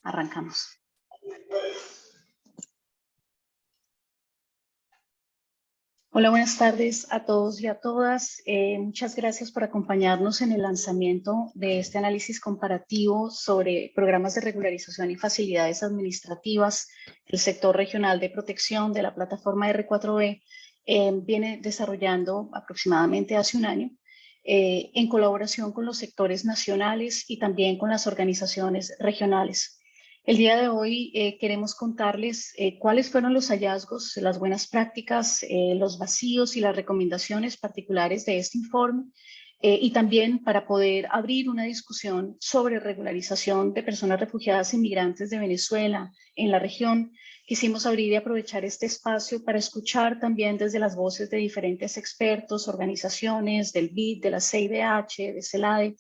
Arrancamos. Hola, buenas tardes a todos y a todas. Muchas gracias por acompañarnos en el lanzamiento de este análisis comparativo sobre programas de regularización y facilidades administrativas del sector regional de protección de la plataforma R4B. Viene desarrollando aproximadamente hace un año en colaboración con los sectores nacionales y también con las organizaciones regionales. El día de hoy queremos contarles cuáles fueron los hallazgos, las buenas prácticas, los vacíos y las recomendaciones particulares de este informe y también para poder abrir una discusión sobre regularización de personas refugiadas e inmigrantes de Venezuela en la región. Quisimos abrir y aprovechar este espacio para escuchar también desde las voces de diferentes expertos, organizaciones, del BID, de la CIDH, de CELADE,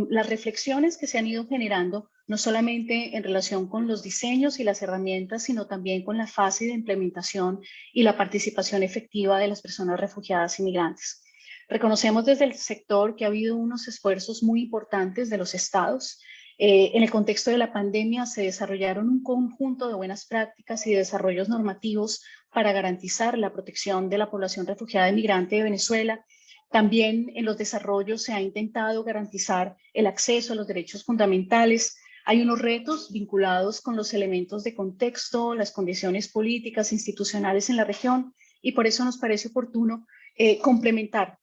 las reflexiones que se han ido generando no solamente en relación con los diseños y las herramientas, sino también con la fase de implementación y la participación efectiva de las personas refugiadas y migrantes. Reconocemos desde el sector que ha habido unos esfuerzos muy importantes de los estados. En el contexto de la pandemia se desarrollaron un conjunto de buenas prácticas y de desarrollos normativos para garantizar la protección de la población refugiada y migrante de Venezuela. También en los desarrollos se ha intentado garantizar el acceso a los derechos fundamentales. Hay unos retos vinculados con los elementos de contexto, las condiciones políticas, institucionales en la región, y por eso nos parece oportuno complementar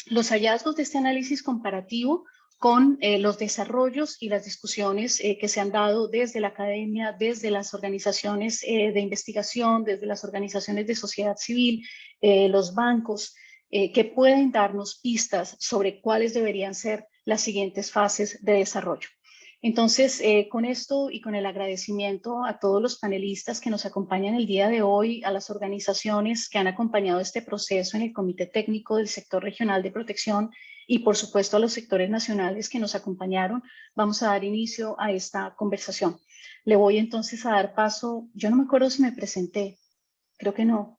los hallazgos de este análisis comparativo con los desarrollos y las discusiones que se han dado desde la academia, desde las organizaciones de investigación, desde las organizaciones de sociedad civil, los bancos, que pueden darnos pistas sobre cuáles deberían ser las siguientes fases de desarrollo. Entonces, con esto y con el agradecimiento a todos los panelistas que nos acompañan el día de hoy, a las organizaciones que han acompañado este proceso en el Comité Técnico del Sector Regional de Protección y, por supuesto, a los sectores nacionales que nos acompañaron, vamos a dar inicio a esta conversación. Le voy entonces a dar paso, yo no me acuerdo si me presenté, creo que no.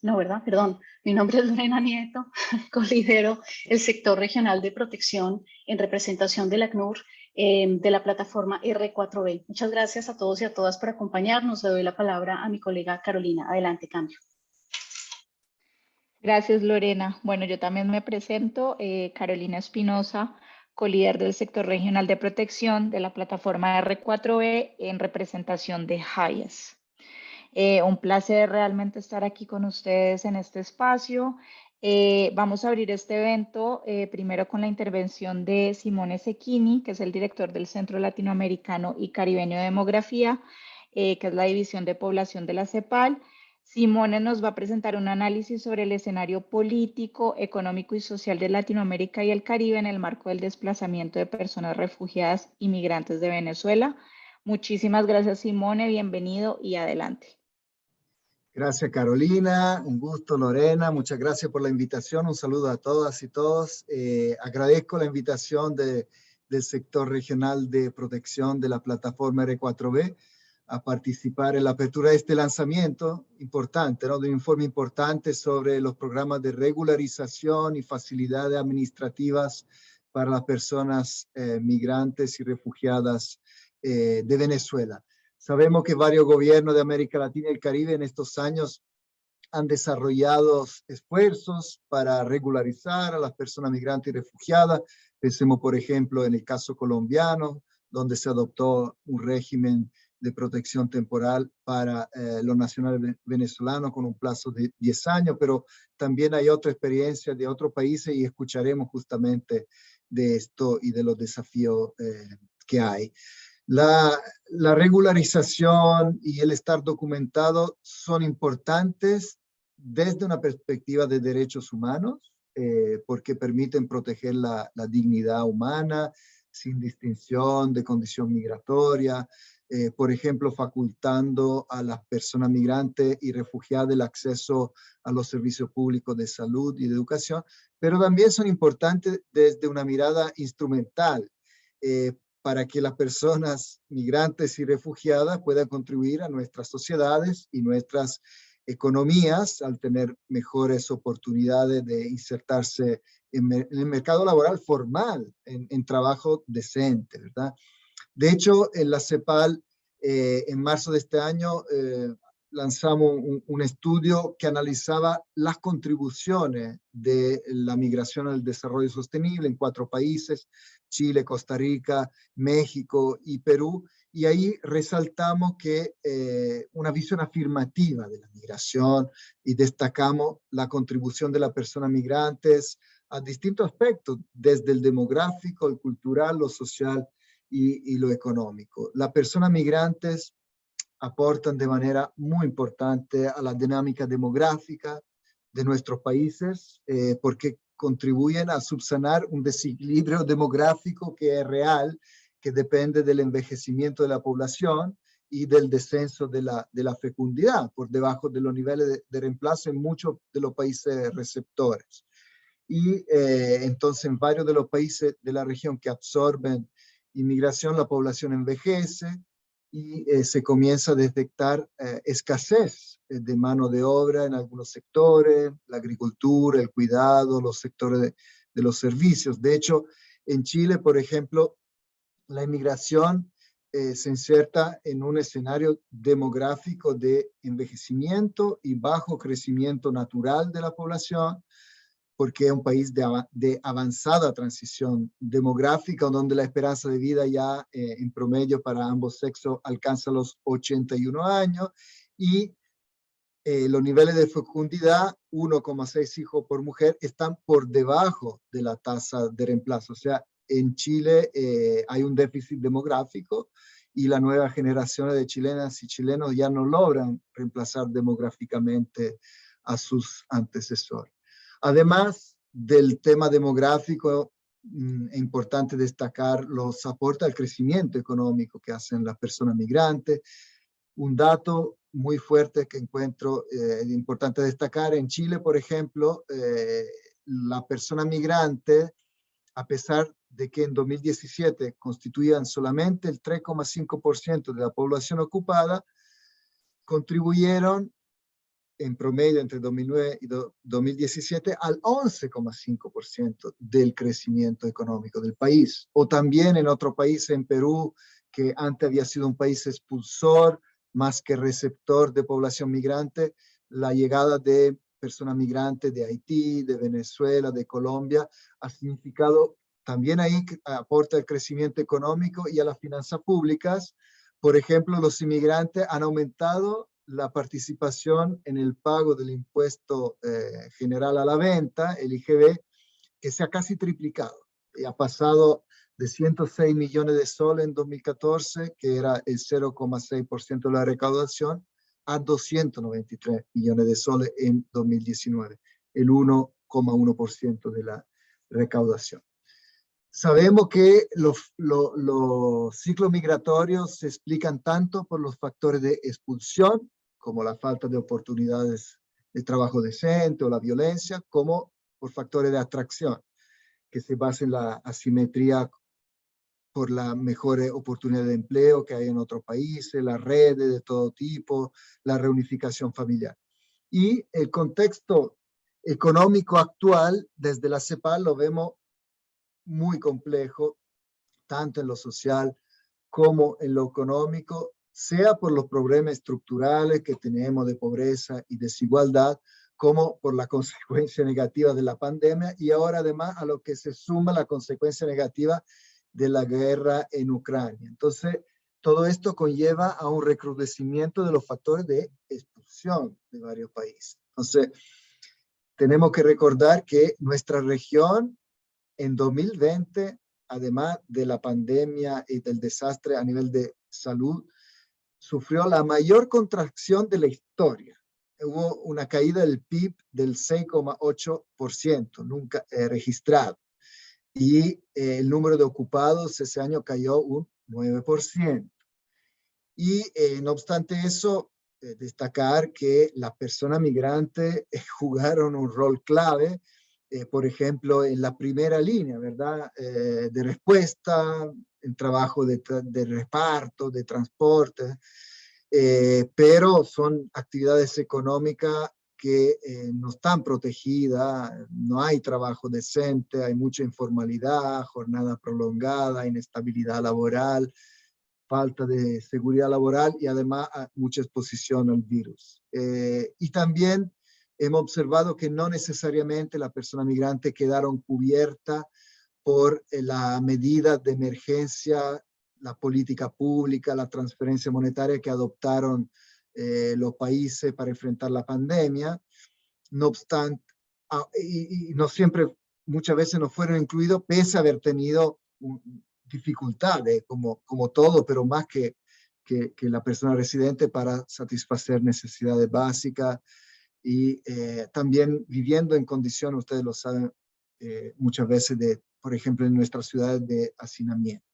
No, ¿verdad? Perdón. Mi nombre es Lorena Nieto, colidero el sector regional de protección en representación del ACNUR de la plataforma R4B. Muchas gracias a todos y a todas por acompañarnos. Le doy la palabra a mi colega Carolina. Adelante, cambio. Gracias, Lorena. Bueno, yo también me presento, Carolina Espinosa, colíder del sector regional de protección de la plataforma R4B en representación de Hayes. Un placer realmente estar aquí con ustedes en este espacio. Vamos a abrir este evento primero con la intervención de Simone Cecchini, que es el director del Centro Latinoamericano y Caribeño de Demografía, que es la División de Población de la CEPAL. Simone nos va a presentar un análisis sobre el escenario político, económico y social de Latinoamérica y el Caribe en el marco del desplazamiento de personas refugiadas y migrantes de Venezuela. Muchísimas gracias, Simone. Bienvenido y adelante. Gracias, Carolina. Un gusto, Lorena. Muchas gracias por la invitación. Un saludo a todas y todos. Agradezco la invitación del sector regional de protección de la plataforma R4B a participar en la apertura de este lanzamiento importante, ¿no? De un informe importante sobre los programas de regularización y facilidades administrativas para las personas migrantes y refugiadas de Venezuela. Sabemos que varios gobiernos de América Latina y el Caribe en estos años han desarrollado esfuerzos para regularizar a las personas migrantes y refugiadas. Pensemos, por ejemplo, en el caso colombiano, donde se adoptó un régimen de protección temporal para los nacionales venezolanos con un plazo de 10 años, pero también hay otra experiencia de otros países y escucharemos justamente de esto y de los desafíos que hay. La regularización y el estar documentado son importantes desde una perspectiva de derechos humanos, porque permiten proteger la dignidad humana sin distinción de condición migratoria, por ejemplo, facultando a las personas migrantes y refugiadas el acceso a los servicios públicos de salud y de educación, pero también son importantes desde una mirada instrumental, para que las personas migrantes y refugiadas puedan contribuir a nuestras sociedades y nuestras economías al tener mejores oportunidades de insertarse en el mercado laboral formal, en trabajo decente, ¿verdad? De hecho, en la CEPAL En marzo de este año lanzamos un estudio que analizaba las contribuciones de la migración al desarrollo sostenible en 4 países, Chile, Costa Rica, México y Perú, y ahí resaltamos que una visión afirmativa de la migración y destacamos la contribución de las personas migrantes a distintos aspectos, desde el demográfico, el cultural, lo social y lo económico. Las personas migrantes aportan de manera muy importante a la dinámica demográfica de nuestros países, porque contribuyen a subsanar un desequilibrio demográfico que es real, que depende del envejecimiento de la población y del descenso de la fecundidad, por debajo de los niveles de reemplazo en muchos de los países receptores. Y entonces en varios de los países de la región que absorben inmigración, la población envejece, y se comienza a detectar escasez de mano de obra en algunos sectores, la agricultura, el cuidado, los sectores de los servicios. De hecho, en Chile, por ejemplo, la inmigración se inserta en un escenario demográfico de envejecimiento y bajo crecimiento natural de la población, porque es un país de avanzada transición demográfica, donde la esperanza de vida ya en promedio para ambos sexos alcanza los 81 años, y los niveles de fecundidad, 1,6 hijos por mujer, están por debajo de la tasa de reemplazo. O sea, en Chile hay un déficit demográfico y las nuevas generaciones de chilenas y chilenos ya no logran reemplazar demográficamente a sus antecesores. Además del tema demográfico, es importante destacar los aportes al crecimiento económico que hacen las personas migrantes. Un dato muy fuerte que encuentro importante destacar: en Chile, por ejemplo, la persona migrante, a pesar de que en 2017 constituían solamente el 3,5% de la población ocupada, contribuyeron en promedio entre 2009 y 2017 al 11,5% del crecimiento económico del país. O también en otro país, en Perú, que antes había sido un país expulsor más que receptor de población migrante, la llegada de personas migrantes de Haití, de Venezuela, de Colombia, ha significado también ahí aporta al crecimiento económico y a las finanzas públicas. Por ejemplo, los inmigrantes han aumentado la participación en el pago del impuesto general a la venta, el IGB, que se ha casi triplicado. Y ha pasado de 106 millones de soles en 2014, que era el 0,6% de la recaudación, a 293 millones de soles en 2019, el 1,1% de la recaudación. Sabemos que los ciclos migratorios se explican tanto por los factores de expulsión, como la falta de oportunidades de trabajo decente o la violencia, como por factores de atracción, que se basan en la asimetría por la mejor oportunidad de empleo que hay en otros países, las redes de todo tipo, la reunificación familiar. Y el contexto económico actual, desde la CEPAL, lo vemos muy complejo, tanto en lo social como en lo económico, sea por los problemas estructurales que tenemos de pobreza y desigualdad, como por la consecuencia negativa de la pandemia, y ahora además a lo que se suma la consecuencia negativa de la guerra en Ucrania. Entonces, todo esto conlleva a un recrudecimiento de los factores de expulsión de varios países. Entonces, tenemos que recordar que nuestra región en 2020, además de la pandemia y del desastre a nivel de salud, sufrió la mayor contracción de la historia. Hubo una caída del PIB del 6,8%, nunca registrado. Y el número de ocupados ese año cayó un 9%. Y no obstante eso, destacar que las personas migrantes jugaron un rol clave, por ejemplo, en la primera línea, ¿verdad? De respuesta, en trabajo de reparto, de transporte, pero son actividades económicas que no están protegidas, no hay trabajo decente, hay mucha informalidad, jornada prolongada, inestabilidad laboral, falta de seguridad laboral y además mucha exposición al virus. Y también hemos observado que no necesariamente las personas migrantes quedaron cubiertas por la medida de emergencia, la política pública, la transferencia monetaria que adoptaron los países para enfrentar la pandemia. No obstante, y no siempre, muchas veces no fueron incluidos, pese a haber tenido dificultades, como todo, pero más que la persona residente para satisfacer necesidades básicas y también viviendo en condiciones, ustedes lo saben, muchas veces, por ejemplo, en nuestras ciudades de hacinamiento.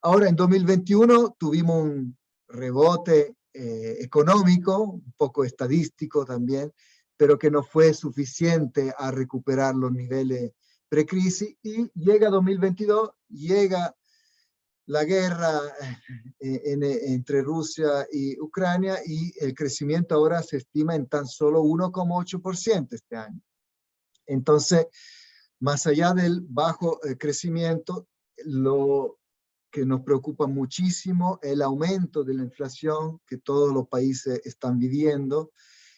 Ahora, en 2021 tuvimos un rebote económico, un poco estadístico también, pero que no fue suficiente a recuperar los niveles precrisis, y llega 2022, llega la guerra entre Rusia y Ucrania, y el crecimiento ahora se estima en tan solo 1,8% este año. Entonces, más allá del bajo crecimiento, lo que nos preocupa muchísimo es el aumento de la inflación que todos los países están viviendo,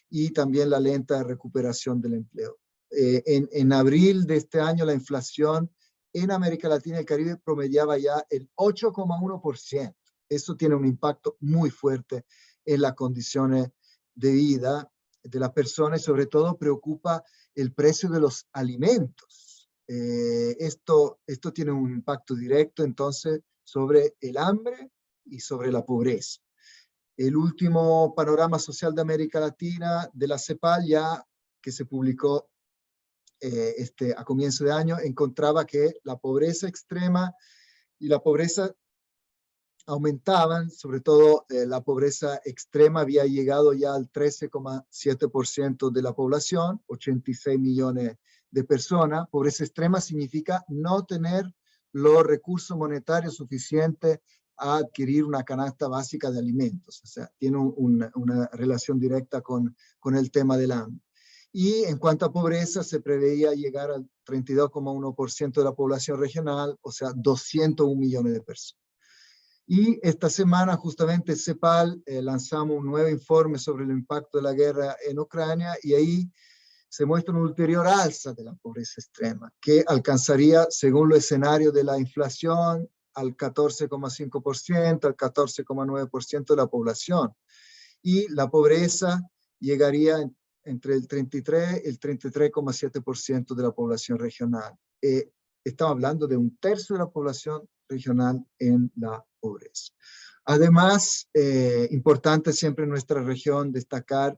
y también la lenta recuperación del empleo. En abril de este año, la inflación en América Latina y el Caribe promediaba ya el 8,1%. Eso tiene un impacto muy fuerte en las condiciones de vida de las personas, y sobre todo preocupa el precio de los alimentos. Esto tiene un impacto directo entonces sobre el hambre y sobre la pobreza. El último panorama social de América Latina de la CEPAL, ya que se publicó a comienzo de año, encontraba que la pobreza extrema y la pobreza aumentaban, sobre todo la pobreza extrema había llegado ya al 13,7% de la población, 86 millones de personas. Pobreza extrema significa no tener los recursos monetarios suficientes a adquirir una canasta básica de alimentos. O sea, tiene una relación directa con el tema del hambre. Y en cuanto a pobreza, se preveía llegar al 32,1% de la población regional, o sea, 201 millones de personas. Y esta semana, justamente, CEPAL lanzamos un nuevo informe sobre el impacto de la guerra en Ucrania, y ahí se muestra una ulterior alza de la pobreza extrema, que alcanzaría, según los escenarios de la inflación, al 14,5%, al 14,9% de la población. Y la pobreza llegaría entre el 33 y el 33,7% de la población regional. Estamos hablando de un tercio de la población regional en la pobreza. Además, importante siempre en nuestra región destacar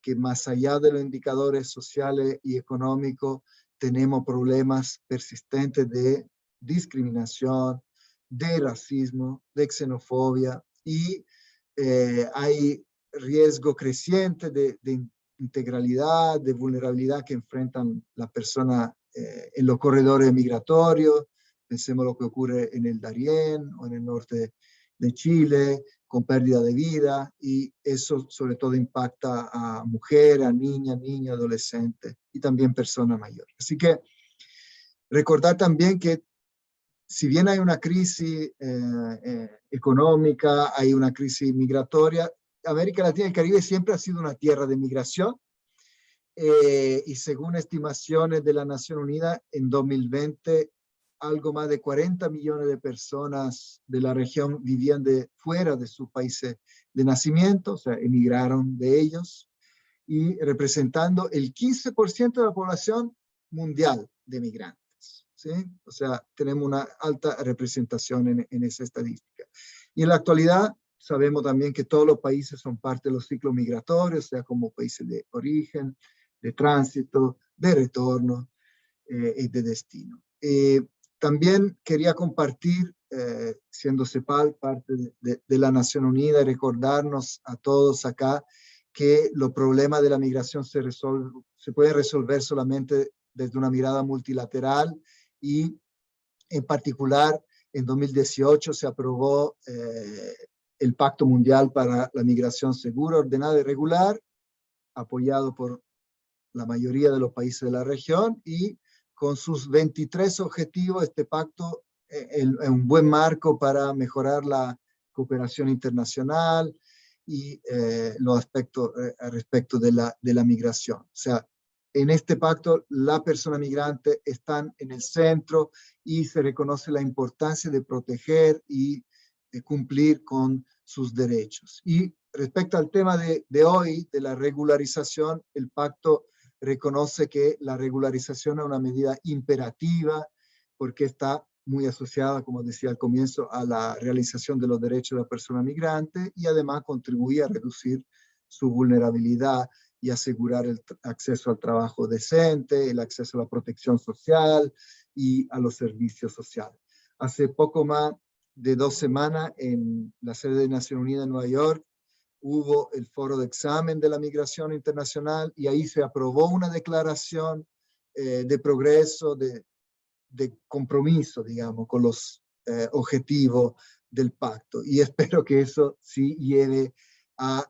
que más allá de los indicadores sociales y económicos, tenemos problemas persistentes de discriminación, de racismo, de xenofobia, y hay riesgo creciente de integralidad, de vulnerabilidad que enfrentan las personas en los corredores migratorios. Pensemos lo que ocurre en el Darién o en el norte de Chile, con pérdida de vida, y eso sobre todo impacta a mujeres, a niñas, niños, adolescentes y también personas mayores. Así que recordar también que si bien hay una crisis económica, hay una crisis migratoria, América Latina y el Caribe siempre ha sido una tierra de migración, y según estimaciones de la Nación Unida, en 2020 algo más de 40 millones de personas de la región vivían fuera de sus países de nacimiento, o sea, emigraron de ellos, y representando el 15% de la población mundial de migrantes, ¿sí? O sea, tenemos una alta representación en esa estadística. Y en la actualidad sabemos también que todos los países son parte de los ciclos migratorios, sea como países de origen, de tránsito, de retorno y de destino. También quería compartir, siendo CEPAL parte de la Nación Unida, y recordarnos a todos acá que los problemas de la migración se pueden resolver solamente desde una mirada multilateral, y en particular en 2018 se aprobó el Pacto Mundial para la Migración Segura, Ordenada y Regular, apoyado por la mayoría de los países de la región, y con sus 23 objetivos, este pacto es un buen marco para mejorar la cooperación internacional y los aspectos respecto de la migración. O sea, en este pacto la persona migrante están en el centro y se reconoce la importancia de proteger y de cumplir con sus derechos. Y respecto al tema de hoy, de la regularización, el pacto reconoce que la regularización es una medida imperativa porque está muy asociada, como decía al comienzo, a la realización de los derechos de la persona migrante y además contribuye a reducir su vulnerabilidad y asegurar el acceso al trabajo decente, el acceso a la protección social y a los servicios sociales. Hace poco más de 2 semanas en la sede de Naciones Unidas en Nueva York hubo el foro de examen de la migración internacional y ahí se aprobó una declaración de progreso, de compromiso, digamos, con los objetivos del pacto. Y espero que eso sí lleve a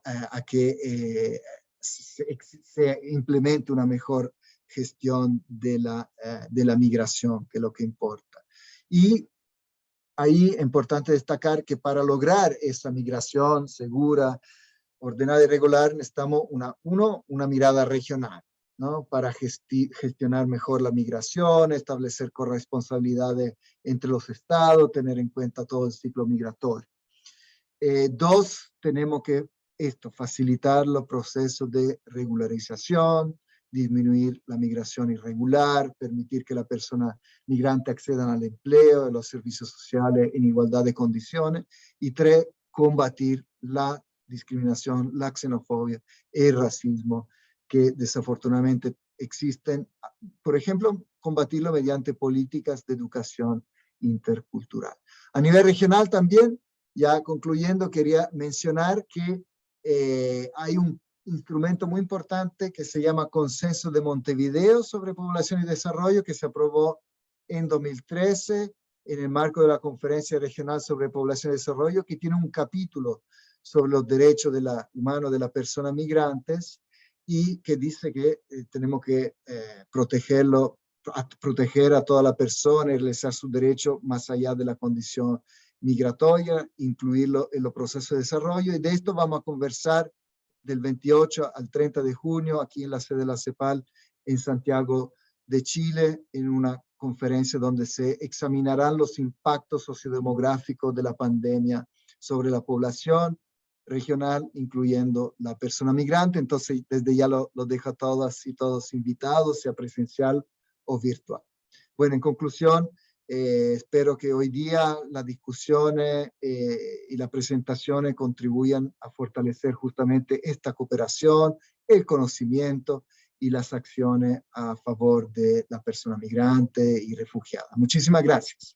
que se implemente una mejor gestión de la migración, que es lo que importa. Y ahí es importante destacar que para lograr esa migración segura, ordenada y regular, necesitamos una mirada regional, ¿no? Para gestionar mejor la migración, establecer corresponsabilidades entre los estados, tener en cuenta todo el ciclo migratorio. 2, tenemos que facilitar los procesos de regularización, disminuir la migración irregular, permitir que la persona migrante accedan al empleo, a los servicios sociales en igualdad de condiciones. Y 3, combatir la discriminación, la xenofobia y el racismo que desafortunadamente existen. Por ejemplo, combatirlo mediante políticas de educación intercultural. A nivel regional también, ya concluyendo, quería mencionar que hay un instrumento muy importante que se llama Consenso de Montevideo sobre Población y Desarrollo, que se aprobó en 2013 en el marco de la Conferencia Regional sobre Población y Desarrollo, que tiene un capítulo sobre los derechos humanos de las personas migrantes y que dice que tenemos que proteger a toda la persona y realizar sus derechos más allá de la condición migratoria, incluirlo en los procesos de desarrollo. Y de esto vamos a conversar del 28 al 30 de junio aquí en la sede de la CEPAL en Santiago de Chile, en una conferencia donde se examinarán los impactos sociodemográficos de la pandemia sobre la población regional, incluyendo la persona migrante. Entonces, desde ya lo dejo a todas y todos invitados, sea presencial o virtual. Bueno, en conclusión, espero que hoy día las discusiones y las presentaciones contribuyan a fortalecer justamente esta cooperación, el conocimiento y las acciones a favor de la persona migrante y refugiada. Muchísimas gracias.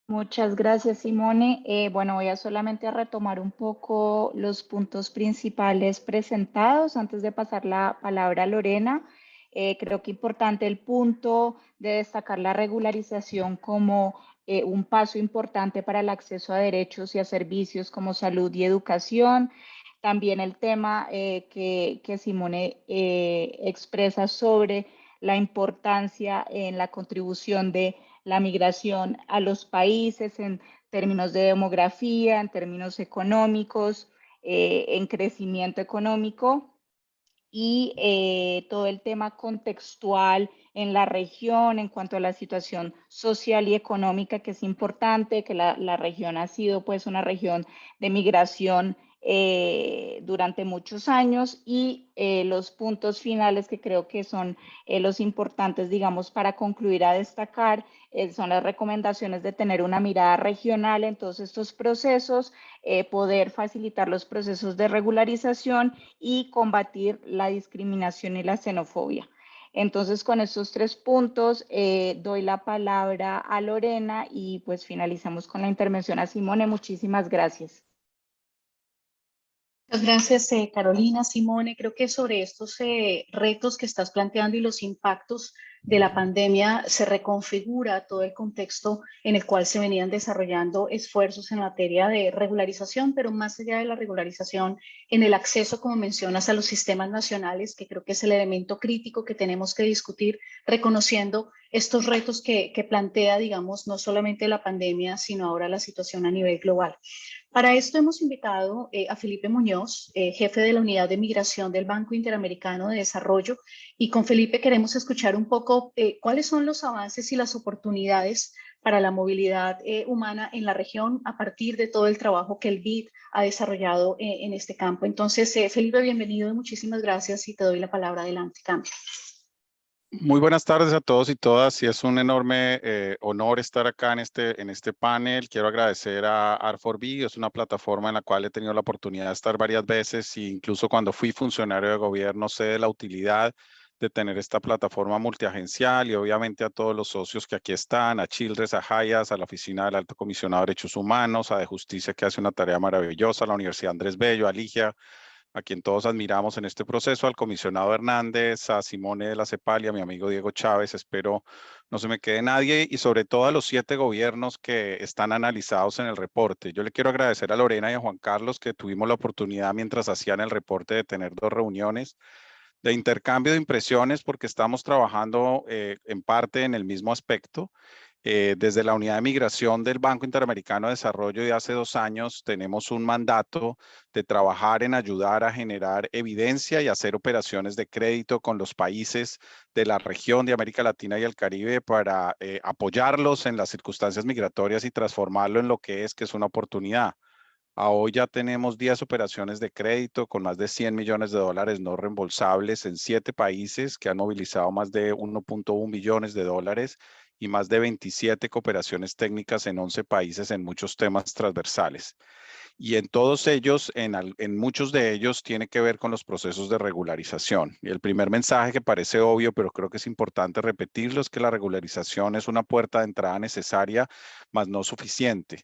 Muchas gracias, Simone. Bueno, voy a solamente retomar un poco los puntos principales presentados antes de pasar la palabra a Lorena. Creo que importante el punto de destacar la regularización como un paso importante para el acceso a derechos y a servicios como salud y educación. También el tema que Simone expresa sobre la importancia en la contribución de la migración a los países en términos de demografía, en términos económicos, en crecimiento económico y todo el tema contextual en la región en cuanto a la situación social y económica, que es importante, que la región ha sido pues una región de migración durante muchos años y los puntos finales que creo que son los importantes, digamos, para concluir a destacar, son las recomendaciones de tener una mirada regional en todos estos procesos, poder facilitar los procesos de regularización y combatir la discriminación y la xenofobia. Entonces, con estos 3 puntos, doy la palabra a Lorena y pues finalizamos con la intervención a Simone. Muchísimas gracias. Muchas gracias, Carolina, Simone. Creo que sobre estos retos que estás planteando y los impactos de la pandemia se reconfigura todo el contexto en el cual se venían desarrollando esfuerzos en materia de regularización, pero más allá de la regularización, en el acceso, como mencionas, a los sistemas nacionales, que creo que es el elemento crítico que tenemos que discutir, reconociendo estos retos que plantea, digamos, no solamente la pandemia, sino ahora la situación a nivel global. Para esto hemos invitado a Felipe Muñoz, jefe de la Unidad de Migración del Banco Interamericano de Desarrollo, y con Felipe queremos escuchar un poco cuáles son los avances y las oportunidades para la movilidad humana en la región a partir de todo el trabajo que el BID ha desarrollado en este campo. Entonces, Felipe, bienvenido y muchísimas gracias y te doy la palabra. Adelante, cambio. Muy buenas tardes a todos y todas, y es un enorme honor estar acá en este panel. Quiero agradecer a R4B, es una plataforma en la cual he tenido la oportunidad de estar varias veces, e incluso cuando fui funcionario de gobierno sé de la utilidad de tener esta plataforma multiagencial, y obviamente a todos los socios que aquí están, a Childress, a Hayas, a la Oficina del Alto Comisionado de Derechos Humanos, a De Justicia, que hace una tarea maravillosa, a la Universidad Andrés Bello, a Ligia, a quien todos admiramos en este proceso, al comisionado Hernández, a Simone de la CEPAL y a mi amigo Diego Chávez. Espero no se me quede nadie, y sobre todo a los 7 gobiernos que están analizados en el reporte. Yo le quiero agradecer a Lorena y a Juan Carlos, que tuvimos la oportunidad mientras hacían el reporte de tener 2 reuniones de intercambio de impresiones, porque estamos trabajando en parte en el mismo aspecto. Desde la Unidad de Migración del Banco Interamericano de Desarrollo, de hace 2 años tenemos un mandato de trabajar en ayudar a generar evidencia y hacer operaciones de crédito con los países de la región de América Latina y el Caribe para apoyarlos en las circunstancias migratorias y transformarlo en lo que es una oportunidad. A hoy ya tenemos 10 operaciones de crédito con más de $100 millones no reembolsables en 7 países, que han movilizado más de 1.1 billones de dólares, y más de 27 cooperaciones técnicas en 11 países en muchos temas transversales. Y en todos ellos, en muchos de ellos, tiene que ver con los procesos de regularización. Y el primer mensaje, que parece obvio, pero creo que es importante repetirlo, es que la regularización es una puerta de entrada necesaria, mas no suficiente.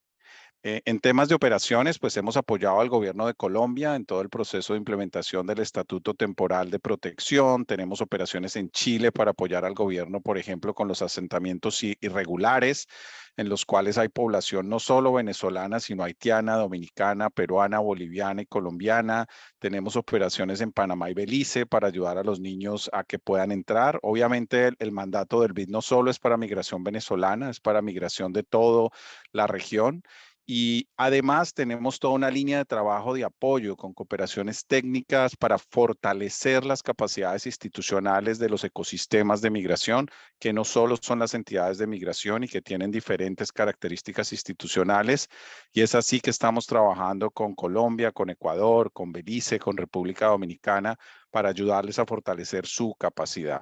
En temas de operaciones, pues hemos apoyado al gobierno de Colombia en todo el proceso de implementación del Estatuto Temporal de Protección. Tenemos operaciones en Chile para apoyar al gobierno, por ejemplo, con los asentamientos irregulares, en los cuales hay población no solo venezolana, sino haitiana, dominicana, peruana, boliviana y colombiana. Tenemos operaciones en Panamá y Belice para ayudar a los niños a que puedan entrar. Obviamente, el mandato del BID no solo es para migración venezolana, es para migración de toda la región. Y además tenemos toda una línea de trabajo de apoyo con cooperaciones técnicas para fortalecer las capacidades institucionales de los ecosistemas de migración, que no solo son las entidades de migración y que tienen diferentes características institucionales. Y es así que estamos trabajando con Colombia, con Ecuador, con Belice, con República Dominicana, para ayudarles a fortalecer su capacidad.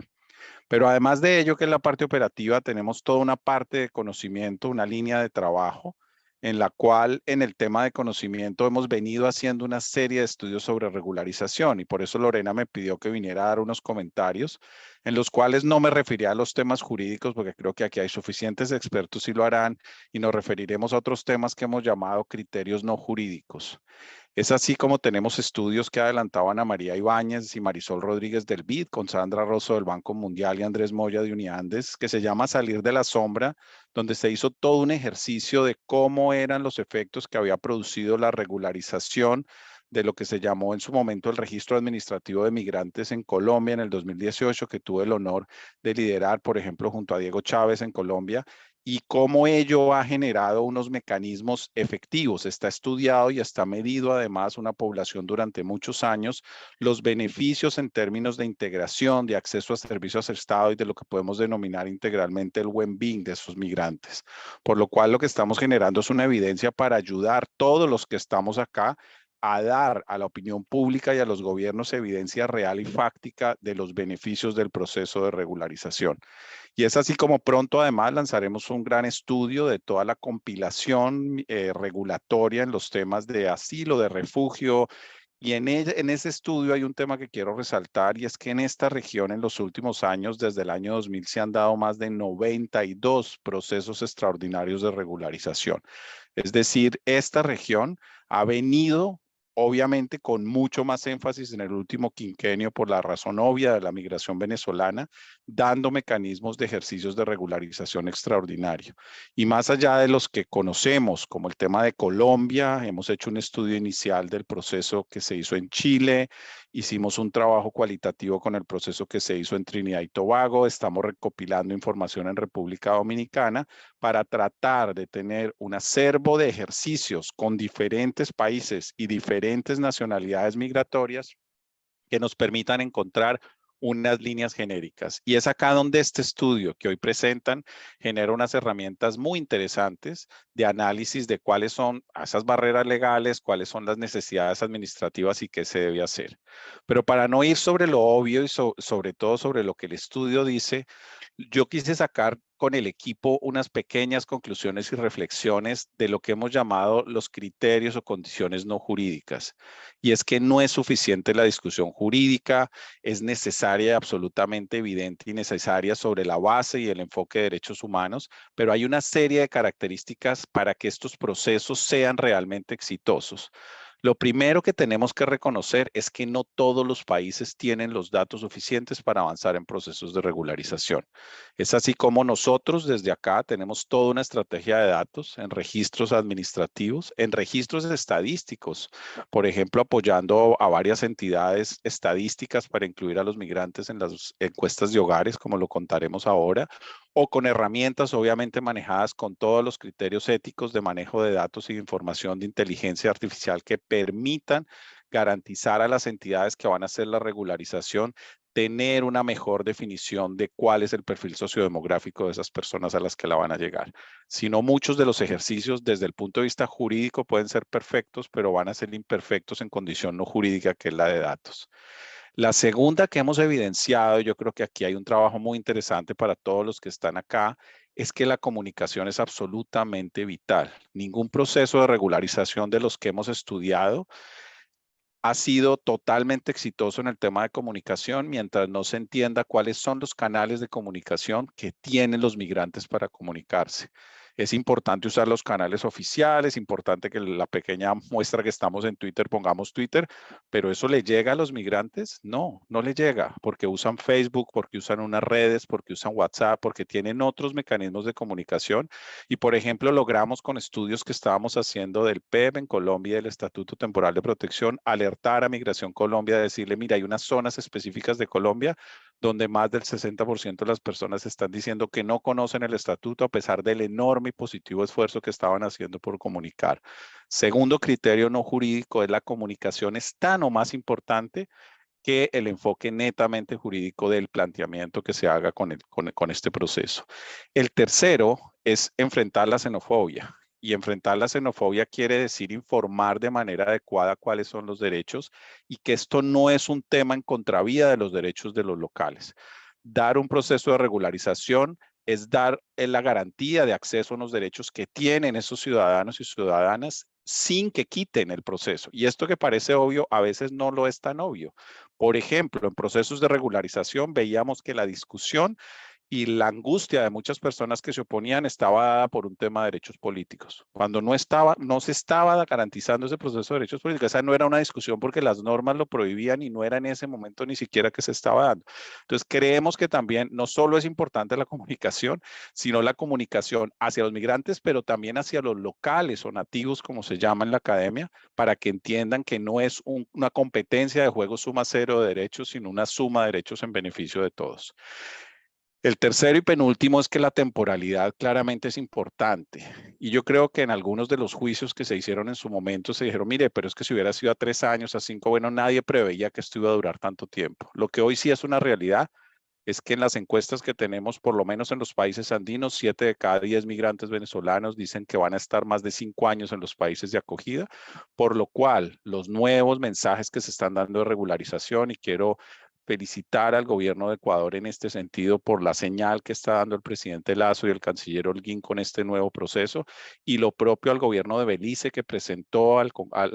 Pero además de ello, que es la parte operativa, tenemos toda una parte de conocimiento, una línea de trabajo, en la cual en el tema de conocimiento hemos venido haciendo una serie de estudios sobre regularización, y por eso Lorena me pidió que viniera a dar unos comentarios en los cuales no me referiré a los temas jurídicos, porque creo que aquí hay suficientes expertos y lo harán, y nos referiremos a otros temas que hemos llamado criterios no jurídicos. Es así como tenemos estudios que adelantaban a María Ibáñez y Marisol Rodríguez del BID, con Sandra Rosso del Banco Mundial y Andrés Moya de Uniandes, que se llama Salir de la Sombra, donde se hizo todo un ejercicio de cómo eran los efectos que había producido la regularización de lo que se llamó en su momento el Registro Administrativo de Migrantes en Colombia en el 2018, que tuve el honor de liderar, por ejemplo, junto a Diego Chávez en Colombia, y cómo ello ha generado unos mecanismos efectivos. Está estudiado y está medido además una población durante muchos años, los beneficios en términos de integración, de acceso a servicios al Estado y de lo que podemos denominar integralmente el well-being de esos migrantes. Por lo cual lo que estamos generando es una evidencia para ayudar a todos los que estamos acá a dar a la opinión pública y a los gobiernos evidencia real y fáctica de los beneficios del proceso de regularización. Y es así como pronto además lanzaremos un gran estudio de toda la compilación regulatoria en los temas de asilo, de refugio. Y en ese estudio hay un tema que quiero resaltar, y es que en esta región en los últimos años, desde el año 2000, se han dado más de 92 procesos extraordinarios de regularización. Es decir, esta región ha venido obviamente con mucho más énfasis en el último quinquenio por la razón obvia de la migración venezolana, dando mecanismos de ejercicios de regularización extraordinario. Y más allá de los que conocemos, como el tema de Colombia, hemos hecho un estudio inicial del proceso que se hizo en Chile, hicimos un trabajo cualitativo con el proceso que se hizo en Trinidad y Tobago, estamos recopilando información en República Dominicana para tratar de tener un acervo de ejercicios con diferentes países y diferentes nacionalidades migratorias que nos permitan encontrar unas líneas genéricas. Y es acá donde este estudio que hoy presentan genera unas herramientas muy interesantes de análisis de cuáles son esas barreras legales, cuáles son las necesidades administrativas y qué se debe hacer. Pero para no ir sobre lo obvio y sobre todo sobre lo que el estudio dice, yo quise sacar con el equipo unas pequeñas conclusiones y reflexiones de lo que hemos llamado los criterios o condiciones no jurídicas. Y es que no es suficiente la discusión jurídica, es necesaria, absolutamente evidente y necesaria sobre la base y el enfoque de derechos humanos, pero hay una serie de características para que estos procesos sean realmente exitosos. Lo primero que tenemos que reconocer es que no todos los países tienen los datos suficientes para avanzar en procesos de regularización. Es así como nosotros desde acá tenemos toda una estrategia de datos en registros administrativos, en registros estadísticos, por ejemplo, apoyando a varias entidades estadísticas para incluir a los migrantes en las encuestas de hogares, como lo contaremos ahora, o con herramientas obviamente manejadas con todos los criterios éticos de manejo de datos y de información de inteligencia artificial que permitan garantizar a las entidades que van a hacer la regularización tener una mejor definición de cuál es el perfil sociodemográfico de esas personas a las que la van a llegar. Si no, muchos de los ejercicios desde el punto de vista jurídico pueden ser perfectos, pero van a ser imperfectos en condición no jurídica, que es la de datos. La segunda que hemos evidenciado, yo creo que aquí hay un trabajo muy interesante para todos los que están acá, es que la comunicación es absolutamente vital. Ningún proceso de regularización de los que hemos estudiado ha sido totalmente exitoso en el tema de comunicación mientras no se entienda cuáles son los canales de comunicación que tienen los migrantes para comunicarse. Es importante usar los canales oficiales, importante que la pequeña muestra que estamos en Twitter pongamos Twitter, pero ¿eso le llega a los migrantes? No, no le llega, porque usan Facebook, porque usan unas redes, porque usan WhatsApp, porque tienen otros mecanismos de comunicación. Y por ejemplo, logramos con estudios que estábamos haciendo del PEB en Colombia y del Estatuto Temporal de Protección, alertar a Migración Colombia, decirle, mira, hay unas zonas específicas de Colombia donde más del 60% de las personas están diciendo que no conocen el estatuto a pesar del enorme y positivo esfuerzo que estaban haciendo por comunicar. Segundo criterio no jurídico es la comunicación es tan o más importante que el enfoque netamente jurídico del planteamiento que se haga con este proceso. El tercero es enfrentar la xenofobia. Y enfrentar la xenofobia quiere decir informar de manera adecuada cuáles son los derechos y que esto no es un tema en contravía de los derechos de los locales. Dar un proceso de regularización es dar la garantía de acceso a unos derechos que tienen esos ciudadanos y ciudadanas sin que quiten el proceso. Y esto que parece obvio, a veces no lo es tan obvio. Por ejemplo, en procesos de regularización veíamos que la discusión y la angustia de muchas personas que se oponían estaba dada por un tema de derechos políticos. Cuando no se estaba garantizando ese proceso de derechos políticos, esa no era una discusión porque las normas lo prohibían y no era en ese momento ni siquiera que se estaba dando. Entonces, creemos que también no solo es importante la comunicación, sino la comunicación hacia los migrantes, pero también hacia los locales o nativos, como se llama en la academia, para que entiendan que no es una competencia de juego suma cero de derechos, sino una suma de derechos en beneficio de todos. El tercero y penúltimo es que la temporalidad claramente es importante. Y yo creo que en algunos de los juicios que se hicieron en su momento se dijeron, mire, pero es que si hubiera sido a 3 años, a 5, bueno, nadie preveía que esto iba a durar tanto tiempo. Lo que hoy sí es una realidad es que en las encuestas que tenemos, por lo menos en los países andinos, 7 de cada 10 migrantes venezolanos dicen que van a estar más de 5 años en los países de acogida, por lo cual los nuevos mensajes que se están dando de regularización, y quiero felicitar al gobierno de Ecuador en este sentido por la señal que está dando el presidente Lazo y el canciller Holguín con este nuevo proceso, y lo propio al gobierno de Belice, que presentó al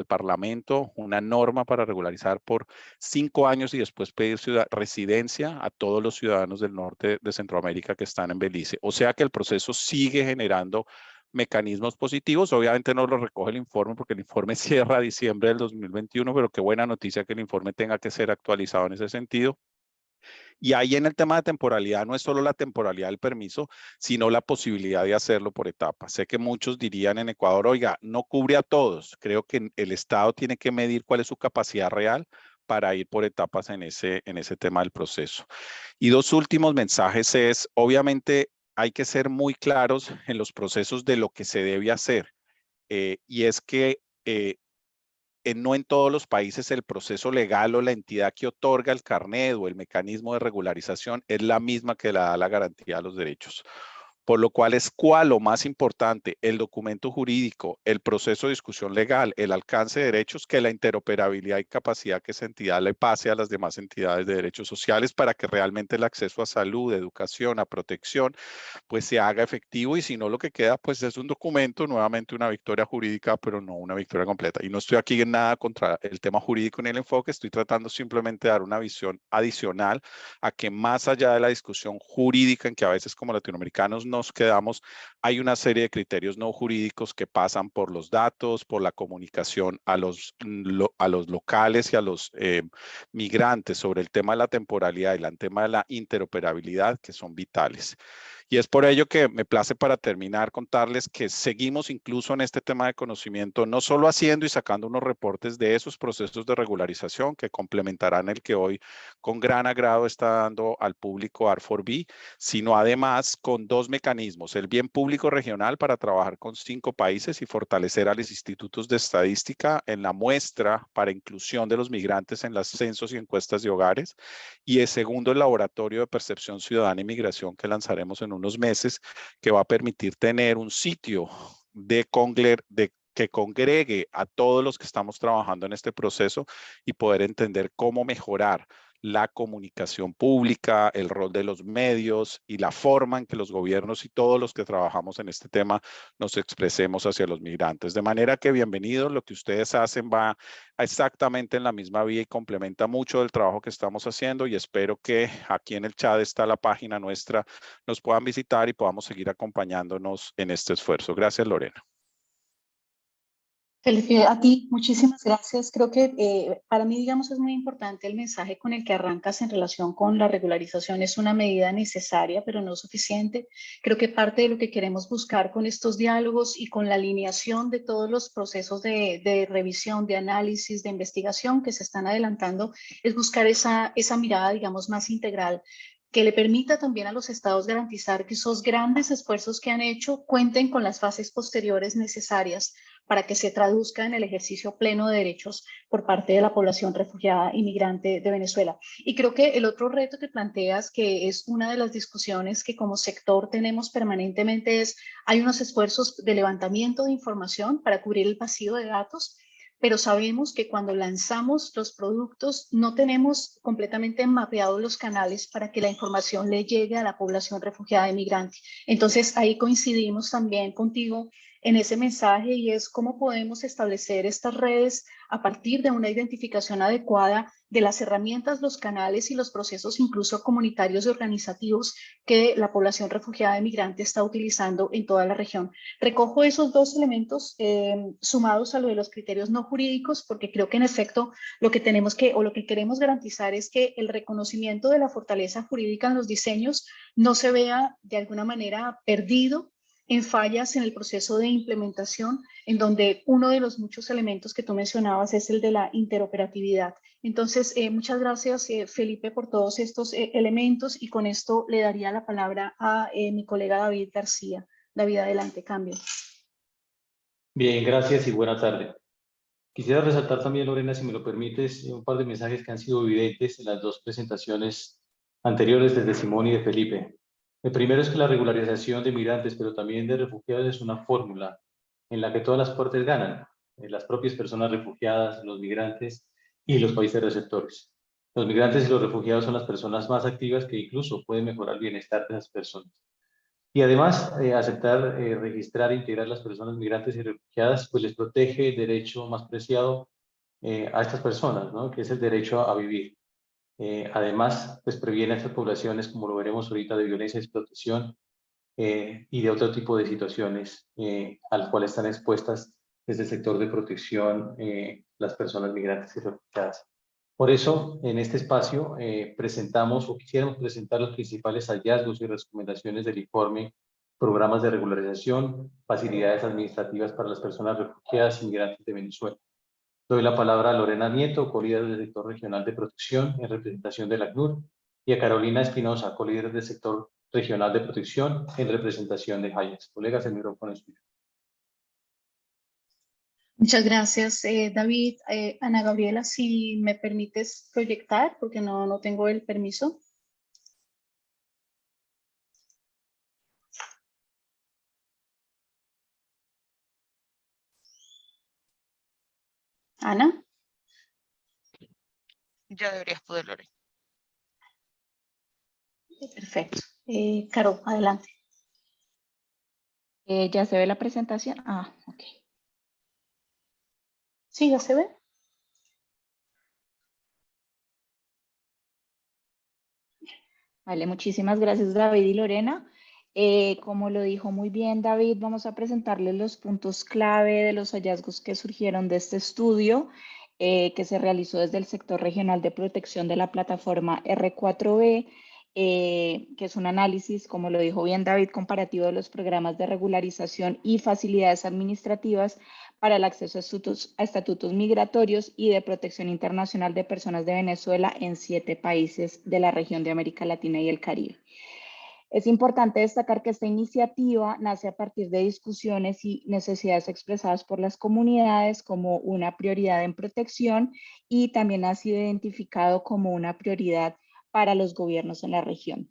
Parlamento una norma para regularizar por 5 años y después pedir residencia a todos los ciudadanos del norte de Centroamérica que están en Belice. O sea que el proceso sigue generando mecanismos positivos. Obviamente no lo recoge el informe porque el informe cierra diciembre del 2021, pero qué buena noticia que el informe tenga que ser actualizado en ese sentido. Y ahí en el tema de temporalidad no es solo la temporalidad del permiso, sino la posibilidad de hacerlo por etapas. Sé que muchos dirían en Ecuador, oiga, no cubre a todos. Creo que el Estado tiene que medir cuál es su capacidad real para ir por etapas en ese tema del proceso. Y dos últimos mensajes es, obviamente, hay que ser muy claros en los procesos de lo que se debe hacer. Y es que no en todos los países el proceso legal o la entidad que otorga el carnet o el mecanismo de regularización es la misma que da la garantía de los derechos. Por lo cual es lo más importante, el documento jurídico, el proceso de discusión legal, el alcance de derechos, que la interoperabilidad y capacidad que esa entidad le pase a las demás entidades de derechos sociales para que realmente el acceso a salud, educación, a protección, pues se haga efectivo, y si no, lo que queda pues es un documento, nuevamente una victoria jurídica, pero no una victoria completa. Y no estoy aquí en nada contra el tema jurídico ni el enfoque, estoy tratando simplemente de dar una visión adicional a que más allá de la discusión jurídica en que a veces como latinoamericanos nos quedamos, hay una serie de criterios no jurídicos que pasan por los datos, por la comunicación a los locales y a los migrantes sobre el tema de la temporalidad y el tema de la interoperabilidad, que son vitales. Y es por ello que me place, para terminar, contarles que seguimos incluso en este tema de conocimiento, no solo haciendo y sacando unos reportes de esos procesos de regularización que complementarán el que hoy con gran agrado está dando al público R4B, sino además con dos mecanismos: el bien público regional para trabajar con 5 países y fortalecer a los institutos de estadística en la muestra para inclusión de los migrantes en los censos y encuestas de hogares, y el segundo, el laboratorio de percepción ciudadana y migración, que lanzaremos en unos meses, que va a permitir tener un sitio que congregue a todos los que estamos trabajando en este proceso y poder entender cómo mejorar la comunicación pública, el rol de los medios y la forma en que los gobiernos y todos los que trabajamos en este tema nos expresemos hacia los migrantes. De manera que bienvenidos, lo que ustedes hacen va exactamente en la misma vía y complementa mucho del trabajo que estamos haciendo, y espero que aquí en el chat está la página nuestra, nos puedan visitar y podamos seguir acompañándonos en este esfuerzo. Gracias, Lorena. Felipe, a ti, muchísimas gracias. Creo que para mí, digamos, es muy importante el mensaje con el que arrancas en relación con la regularización. Es una medida necesaria, pero no suficiente. Creo que parte de lo que queremos buscar con estos diálogos y con la alineación de todos los procesos de revisión, de análisis, de investigación que se están adelantando, es buscar esa mirada, digamos, más integral, que le permita también a los estados garantizar que esos grandes esfuerzos que han hecho cuenten con las fases posteriores necesarias para que se traduzca en el ejercicio pleno de derechos por parte de la población refugiada inmigrante de Venezuela. Y creo que el otro reto que planteas, que es una de las discusiones que como sector tenemos permanentemente, es: hay unos esfuerzos de levantamiento de información para cubrir el vacío de datos, pero sabemos que cuando lanzamos los productos no tenemos completamente mapeados los canales para que la información le llegue a la población refugiada inmigrante. Entonces ahí coincidimos también contigo en ese mensaje, y es cómo podemos establecer estas redes a partir de una identificación adecuada de las herramientas, los canales y los procesos incluso comunitarios y organizativos que la población refugiada inmigrante está utilizando en toda la región. Recojo esos dos elementos sumados a lo de los criterios no jurídicos, porque creo que en efecto lo que tenemos que, o lo que queremos garantizar, es que el reconocimiento de la fortaleza jurídica en los diseños no se vea de alguna manera perdido en fallas en el proceso de implementación, en donde uno de los muchos elementos que tú mencionabas es el de la interoperatividad. Entonces, muchas gracias, Felipe, por todos estos elementos, y con esto le daría la palabra a mi colega David García. David, adelante, cambio. Bien, gracias y buena tarde. Quisiera resaltar también, Lorena, si me lo permites, un par de mensajes que han sido evidentes en las dos presentaciones anteriores de Simón y de Felipe. El primero es que la regularización de migrantes, pero también de refugiados, es una fórmula en la que todas las partes ganan, las propias personas refugiadas, los migrantes y los países receptores. Los migrantes y los refugiados son las personas más activas, que incluso pueden mejorar el bienestar de esas personas. Y además, aceptar, registrar e integrar las personas migrantes y refugiadas, pues les protege el derecho más preciado a estas personas, ¿no? Que es el derecho a vivir. Además, pues previene a estas poblaciones, como lo veremos ahorita, de violencia y explotación, y de otro tipo de situaciones al cual están expuestas desde el sector de protección las personas migrantes y refugiadas. Por eso, en este espacio presentamos o quisiéramos presentar los principales hallazgos y recomendaciones del informe Programas de Regularización, Facilidades Administrativas para las Personas Refugiadas y Migrantes de Venezuela. Doy la palabra a Lorena Nieto, colíder del sector regional de protección en representación de la ACNUR, y a Carolina Espinosa, colíder del sector regional de protección en representación de Hayes. Colegas, el micrófono es suyo. Muchas gracias, David. Ana Gabriela, si me permites proyectar, porque no tengo el permiso. Ana. Ya deberías poder, Lore. Perfecto. Caro, adelante. ¿Ya se ve la presentación? Ah, ok. Sí, ya se ve. Vale, muchísimas gracias David y Lorena. Como lo dijo muy bien David, vamos a presentarles los puntos clave de los hallazgos que surgieron de este estudio que se realizó desde el sector regional de protección de la plataforma R4B, que es un análisis, como lo dijo bien David, comparativo de los programas de regularización y facilidades administrativas para el acceso a estatutos migratorios y de protección internacional de personas de Venezuela en 7 países de la región de América Latina y el Caribe. Es importante destacar que esta iniciativa nace a partir de discusiones y necesidades expresadas por las comunidades como una prioridad en protección y también ha sido identificado como una prioridad para los gobiernos en la región.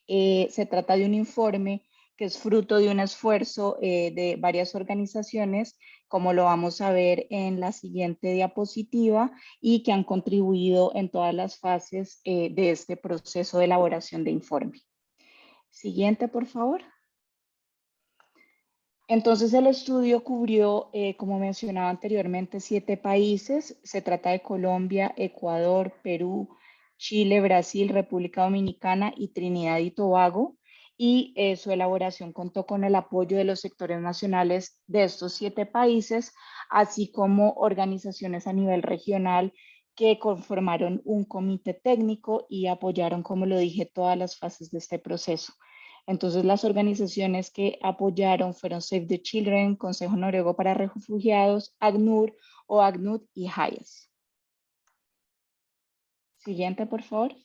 Se trata de un informe que es fruto de un esfuerzo de varias organizaciones, como lo vamos a ver en la siguiente diapositiva, y que han contribuido en todas las fases de este proceso de elaboración de informe. Siguiente, por favor. Entonces, el estudio cubrió, como mencionaba anteriormente, 7 países. Se trata de Colombia, Ecuador, Perú, Chile, Brasil, República Dominicana y Trinidad y Tobago. Y su elaboración contó con el apoyo de los sectores nacionales de estos 7 países, así como organizaciones a nivel regional que conformaron un comité técnico y apoyaron, como lo dije, todas las fases de este proceso. Entonces, las organizaciones que apoyaron fueron Save the Children, Consejo Noruego para Refugiados, ACNUR o ACNUD y Hayes. Siguiente, por favor.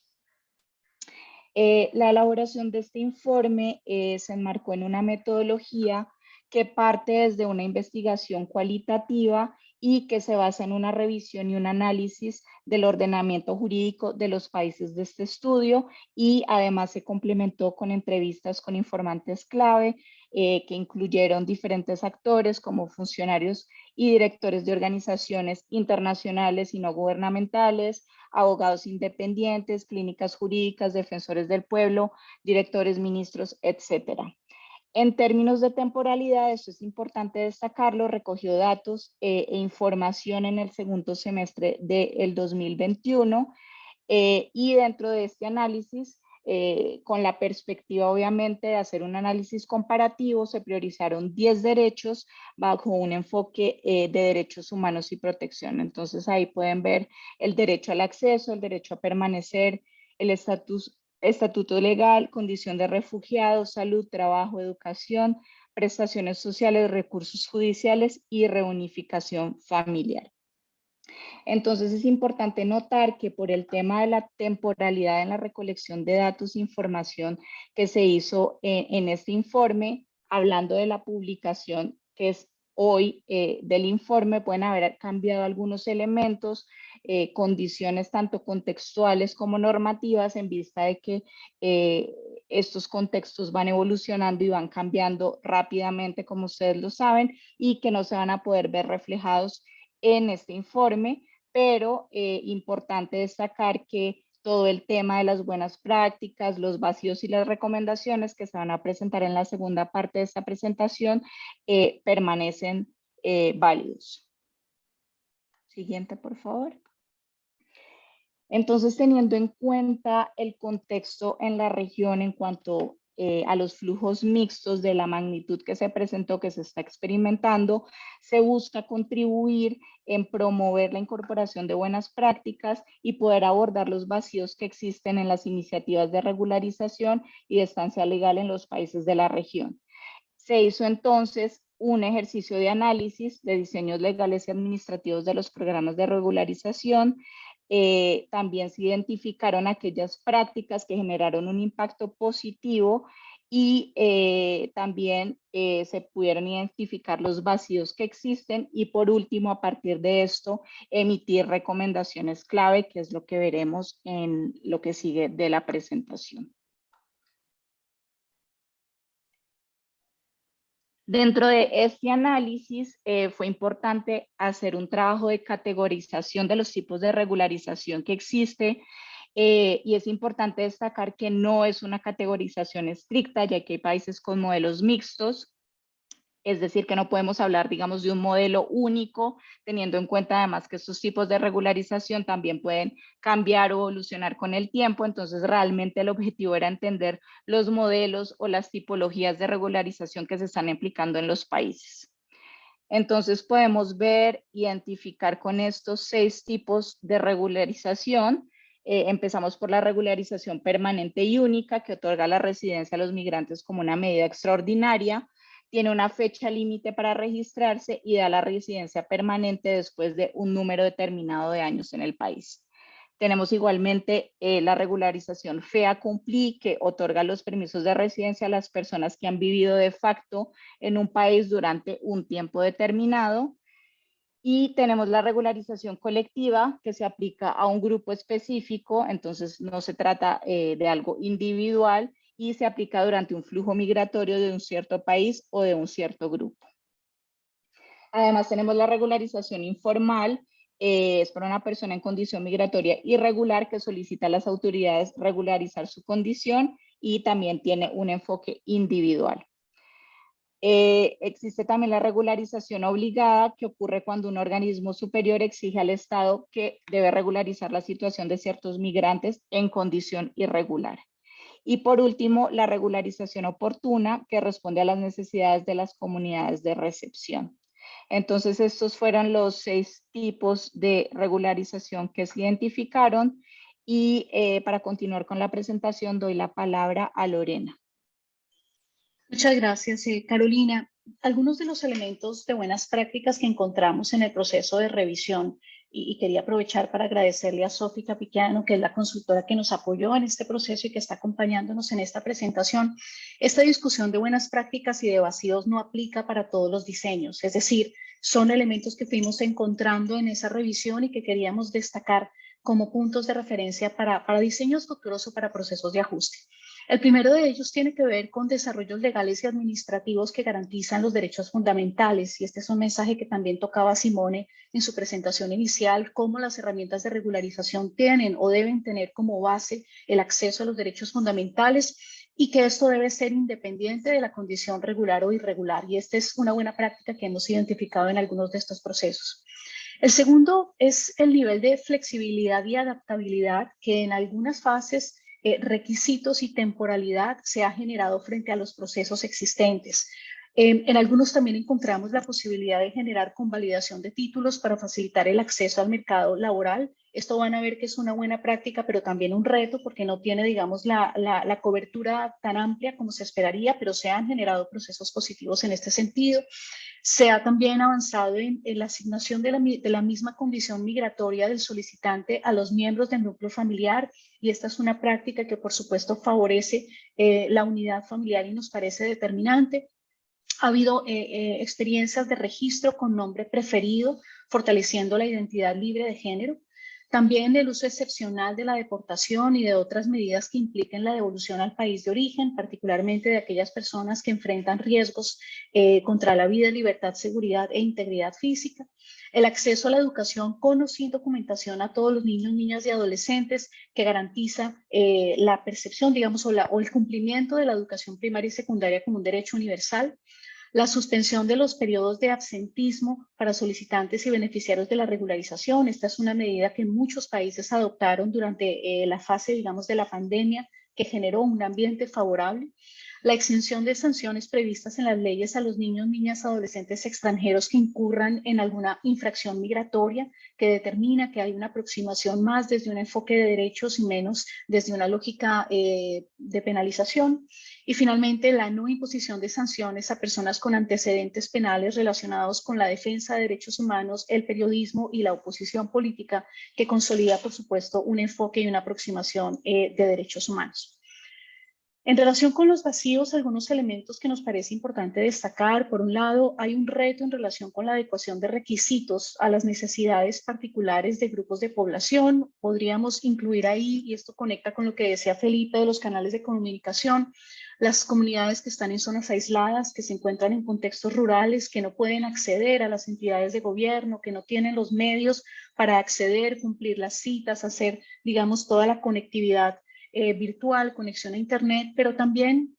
La elaboración de este informe se enmarcó en una metodología que parte desde una investigación cualitativa y que se basa en una revisión y un análisis del ordenamiento jurídico de los países de este estudio, y además se complementó con entrevistas con informantes clave que incluyeron diferentes actores como funcionarios y directores de organizaciones internacionales y no gubernamentales, abogados independientes, clínicas jurídicas, defensores del pueblo, directores, ministros, etcétera. En términos de temporalidad, esto es importante destacarlo, recogió datos e información en el segundo semestre del 2021 y dentro de este análisis, con la perspectiva obviamente de hacer un análisis comparativo, se priorizaron 10 derechos bajo un enfoque de derechos humanos y protección. Entonces ahí pueden ver el derecho al acceso, el derecho a permanecer, el estatuto legal, condición de refugiado, salud, trabajo, educación, prestaciones sociales, recursos judiciales y reunificación familiar. Entonces es importante notar que por el tema de la temporalidad en la recolección de datos e información que se hizo en este informe, hablando de la publicación que es hoy del informe, pueden haber cambiado algunos elementos, condiciones tanto contextuales como normativas, en vista de que estos contextos van evolucionando y van cambiando rápidamente, como ustedes lo saben, y que no se van a poder ver reflejados en este informe, pero importante destacar que todo el tema de las buenas prácticas, los vacíos y las recomendaciones que se van a presentar en la segunda parte de esta presentación permanecen válidos. Siguiente, por favor. Entonces, teniendo en cuenta el contexto en la región en cuanto a los flujos mixtos de la magnitud que se presentó, que se está experimentando, se busca contribuir en promover la incorporación de buenas prácticas y poder abordar los vacíos que existen en las iniciativas de regularización y de estancia legal en los países de la región. Se hizo entonces un ejercicio de análisis de diseños legales y administrativos de los programas de regularización. También se identificaron aquellas prácticas que generaron un impacto positivo y también se pudieron identificar los vacíos que existen y por último, a partir de esto, emitir recomendaciones clave, que es lo que veremos en lo que sigue de la presentación. Dentro de este análisis fue importante hacer un trabajo de categorización de los tipos de regularización que existe y es importante destacar que no es una categorización estricta, ya que hay países con modelos mixtos, es decir, que no podemos hablar, digamos, de un modelo único, teniendo en cuenta además que estos tipos de regularización también pueden cambiar o evolucionar con el tiempo. Entonces, realmente el objetivo era entender los modelos o las tipologías de regularización que se están aplicando en los países. Entonces, podemos ver, identificar con estos 6 tipos de regularización. Empezamos por la regularización permanente y única, que otorga la residencia a los migrantes como una medida extraordinaria. Tiene una fecha límite para registrarse y da la residencia permanente después de un número determinado de años en el país. Tenemos igualmente la regularización fait accompli, que otorga los permisos de residencia a las personas que han vivido de facto en un país durante un tiempo determinado. Y tenemos la regularización colectiva, que se aplica a un grupo específico, entonces no se trata de algo individual, y se aplica durante un flujo migratorio de un cierto país o de un cierto grupo. Además tenemos la regularización informal, es para una persona en condición migratoria irregular que solicita a las autoridades regularizar su condición y también tiene un enfoque individual. Existe también la regularización obligada, que ocurre cuando un organismo superior exige al Estado que debe regularizar la situación de ciertos migrantes en condición irregular. Y por último, la regularización oportuna, que responde a las necesidades de las comunidades de recepción. Entonces, estos fueron los 6 tipos de regularización que se identificaron. Y para continuar con la presentación, doy la palabra a Lorena. Muchas gracias, Carolina. Algunos de los elementos de buenas prácticas que encontramos en el proceso de revisión, y quería aprovechar para agradecerle a Sofi Capiquiano, que es la consultora que nos apoyó en este proceso y que está acompañándonos en esta presentación. Esta discusión de buenas prácticas y de vacíos no aplica para todos los diseños, es decir, son elementos que fuimos encontrando en esa revisión y que queríamos destacar como puntos de referencia para diseños futuros o para procesos de ajuste. El primero de ellos tiene que ver con desarrollos legales y administrativos que garantizan los derechos fundamentales, y este es un mensaje que también tocaba Simone en su presentación inicial, cómo las herramientas de regularización tienen o deben tener como base el acceso a los derechos fundamentales y que esto debe ser independiente de la condición regular o irregular, y esta es una buena práctica que hemos identificado en algunos de estos procesos. El segundo es el nivel de flexibilidad y adaptabilidad que en algunas fases requisitos y temporalidad se ha generado frente a los procesos existentes. En algunos también encontramos la posibilidad de generar convalidación de títulos para facilitar el acceso al mercado laboral. Esto van a ver que es una buena práctica, pero también un reto porque no tiene, digamos, la cobertura tan amplia como se esperaría, pero se han generado procesos positivos en este sentido. Se ha también avanzado en la asignación de la misma condición migratoria del solicitante a los miembros del núcleo familiar, y esta es una práctica que por supuesto favorece la unidad familiar y nos parece determinante. Ha habido experiencias de registro con nombre preferido, fortaleciendo la identidad libre de género. También el uso excepcional de la deportación y de otras medidas que impliquen la devolución al país de origen, particularmente de aquellas personas que enfrentan riesgos contra la vida, libertad, seguridad e integridad física. El acceso a la educación con o sin documentación a todos los niños, niñas y adolescentes, que garantiza la percepción, digamos, o el cumplimiento de la educación primaria y secundaria como un derecho universal. La suspensión de los periodos de absentismo para solicitantes y beneficiarios de la regularización. Esta es una medida que muchos países adoptaron durante la fase, digamos, de la pandemia, que generó un ambiente favorable, la exención de sanciones previstas en las leyes a los niños, niñas, adolescentes extranjeros que incurran en alguna infracción migratoria, que determina que hay una aproximación más desde un enfoque de derechos y menos desde una lógica de penalización. Y finalmente, la no imposición de sanciones a personas con antecedentes penales relacionados con la defensa de derechos humanos, el periodismo y la oposición política, que consolida, por supuesto, un enfoque y una aproximación de derechos humanos. En relación con los vacíos, algunos elementos que nos parece importante destacar. Por un lado, hay un reto en relación con la adecuación de requisitos a las necesidades particulares de grupos de población. Podríamos incluir ahí, y esto conecta con lo que decía Felipe de los canales de comunicación, las comunidades que están en zonas aisladas, que se encuentran en contextos rurales, que no pueden acceder a las entidades de gobierno, que no tienen los medios para acceder, cumplir las citas, hacer, digamos, toda la conectividad virtual, conexión a internet, pero también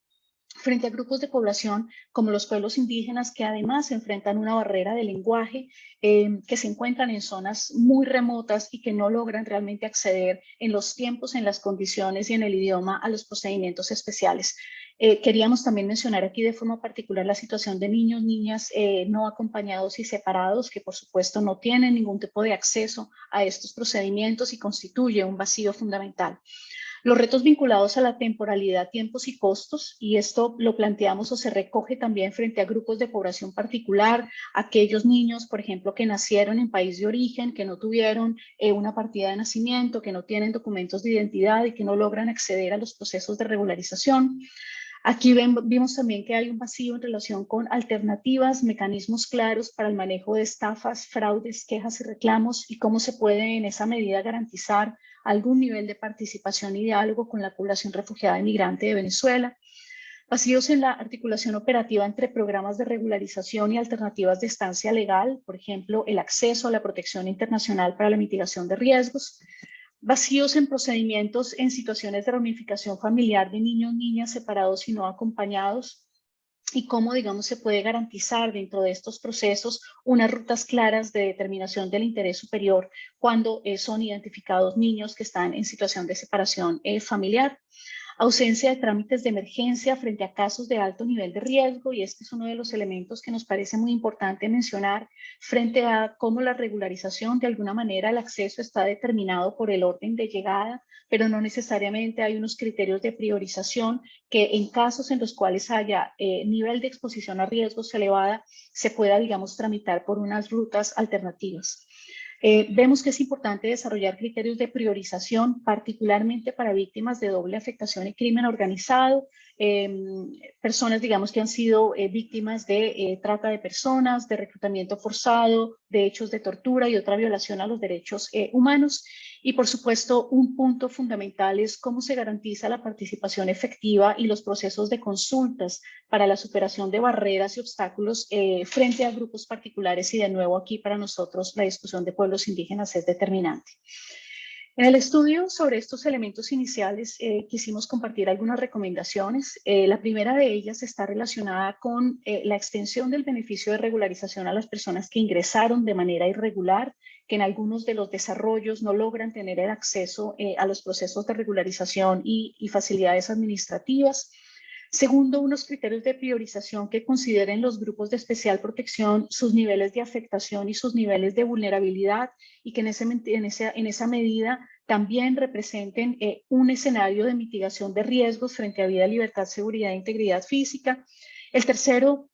frente a grupos de población como los pueblos indígenas, que además enfrentan una barrera de lenguaje, que se encuentran en zonas muy remotas y que no logran realmente acceder en los tiempos, en las condiciones y en el idioma a los procedimientos especiales. Queríamos también mencionar aquí de forma particular la situación de niños, niñas no acompañados y separados, que por supuesto no tienen ningún tipo de acceso a estos procedimientos y constituye un vacío fundamental. Los retos vinculados a la temporalidad, tiempos y costos, y esto lo planteamos o se recoge también frente a grupos de población particular, aquellos niños, por ejemplo, que nacieron en país de origen, que no tuvieron una partida de nacimiento, que no tienen documentos de identidad y que no logran acceder a los procesos de regularización. Aquí vimos también que hay un vacío en relación con alternativas, mecanismos claros para el manejo de estafas, fraudes, quejas y reclamos, y cómo se puede en esa medida garantizar algún nivel de participación y diálogo con la población refugiada y migrante de Venezuela. Vacíos en la articulación operativa entre programas de regularización y alternativas de estancia legal, por ejemplo, el acceso a la protección internacional para la mitigación de riesgos. Vacíos en procedimientos en situaciones de reunificación familiar de niños, niñas separados y no acompañados, y cómo, digamos, se puede garantizar dentro de estos procesos unas rutas claras de determinación del interés superior cuando son identificados niños que están en situación de separación familiar. Ausencia de trámites de emergencia frente a casos de alto nivel de riesgo, y este es uno de los elementos que nos parece muy importante mencionar frente a cómo la regularización, de alguna manera el acceso está determinado por el orden de llegada, pero no necesariamente hay unos criterios de priorización que en casos en los cuales haya nivel de exposición a riesgos elevada se pueda, digamos, tramitar por unas rutas alternativas. Vemos que es importante desarrollar criterios de priorización, particularmente para víctimas de doble afectación y crimen organizado, personas, digamos, que han sido víctimas de trata de personas, de reclutamiento forzado, de hechos de tortura y otra violación a los derechos humanos. Y por supuesto, un punto fundamental es cómo se garantiza la participación efectiva y los procesos de consultas para la superación de barreras y obstáculos frente a grupos particulares. Y de nuevo aquí para nosotros la discusión de pueblos indígenas es determinante. En el estudio sobre estos elementos iniciales quisimos compartir algunas recomendaciones. La primera de ellas está relacionada con la extensión del beneficio de regularización a las personas que ingresaron de manera irregular, que en algunos de los desarrollos no logran tener el acceso a los procesos de regularización y facilidades administrativas. Segundo, unos criterios de priorización que consideren los grupos de especial protección, sus niveles de afectación y sus niveles de vulnerabilidad, y que en esa medida también representen un escenario de mitigación de riesgos frente a vida, libertad, seguridad e integridad física. El tercero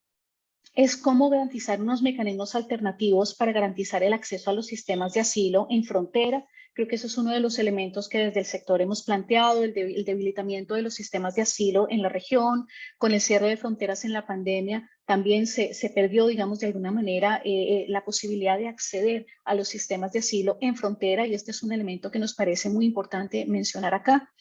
es cómo garantizar unos mecanismos alternativos para garantizar el acceso a los sistemas de asilo en frontera. Creo que eso es uno de los elementos que desde el sector hemos planteado, el debilitamiento de los sistemas de asilo en la región, con el cierre de fronteras en la pandemia, también se perdió, digamos, de alguna manera la posibilidad de acceder a los sistemas de asilo en frontera, y este es un elemento que nos parece muy importante mencionar acá.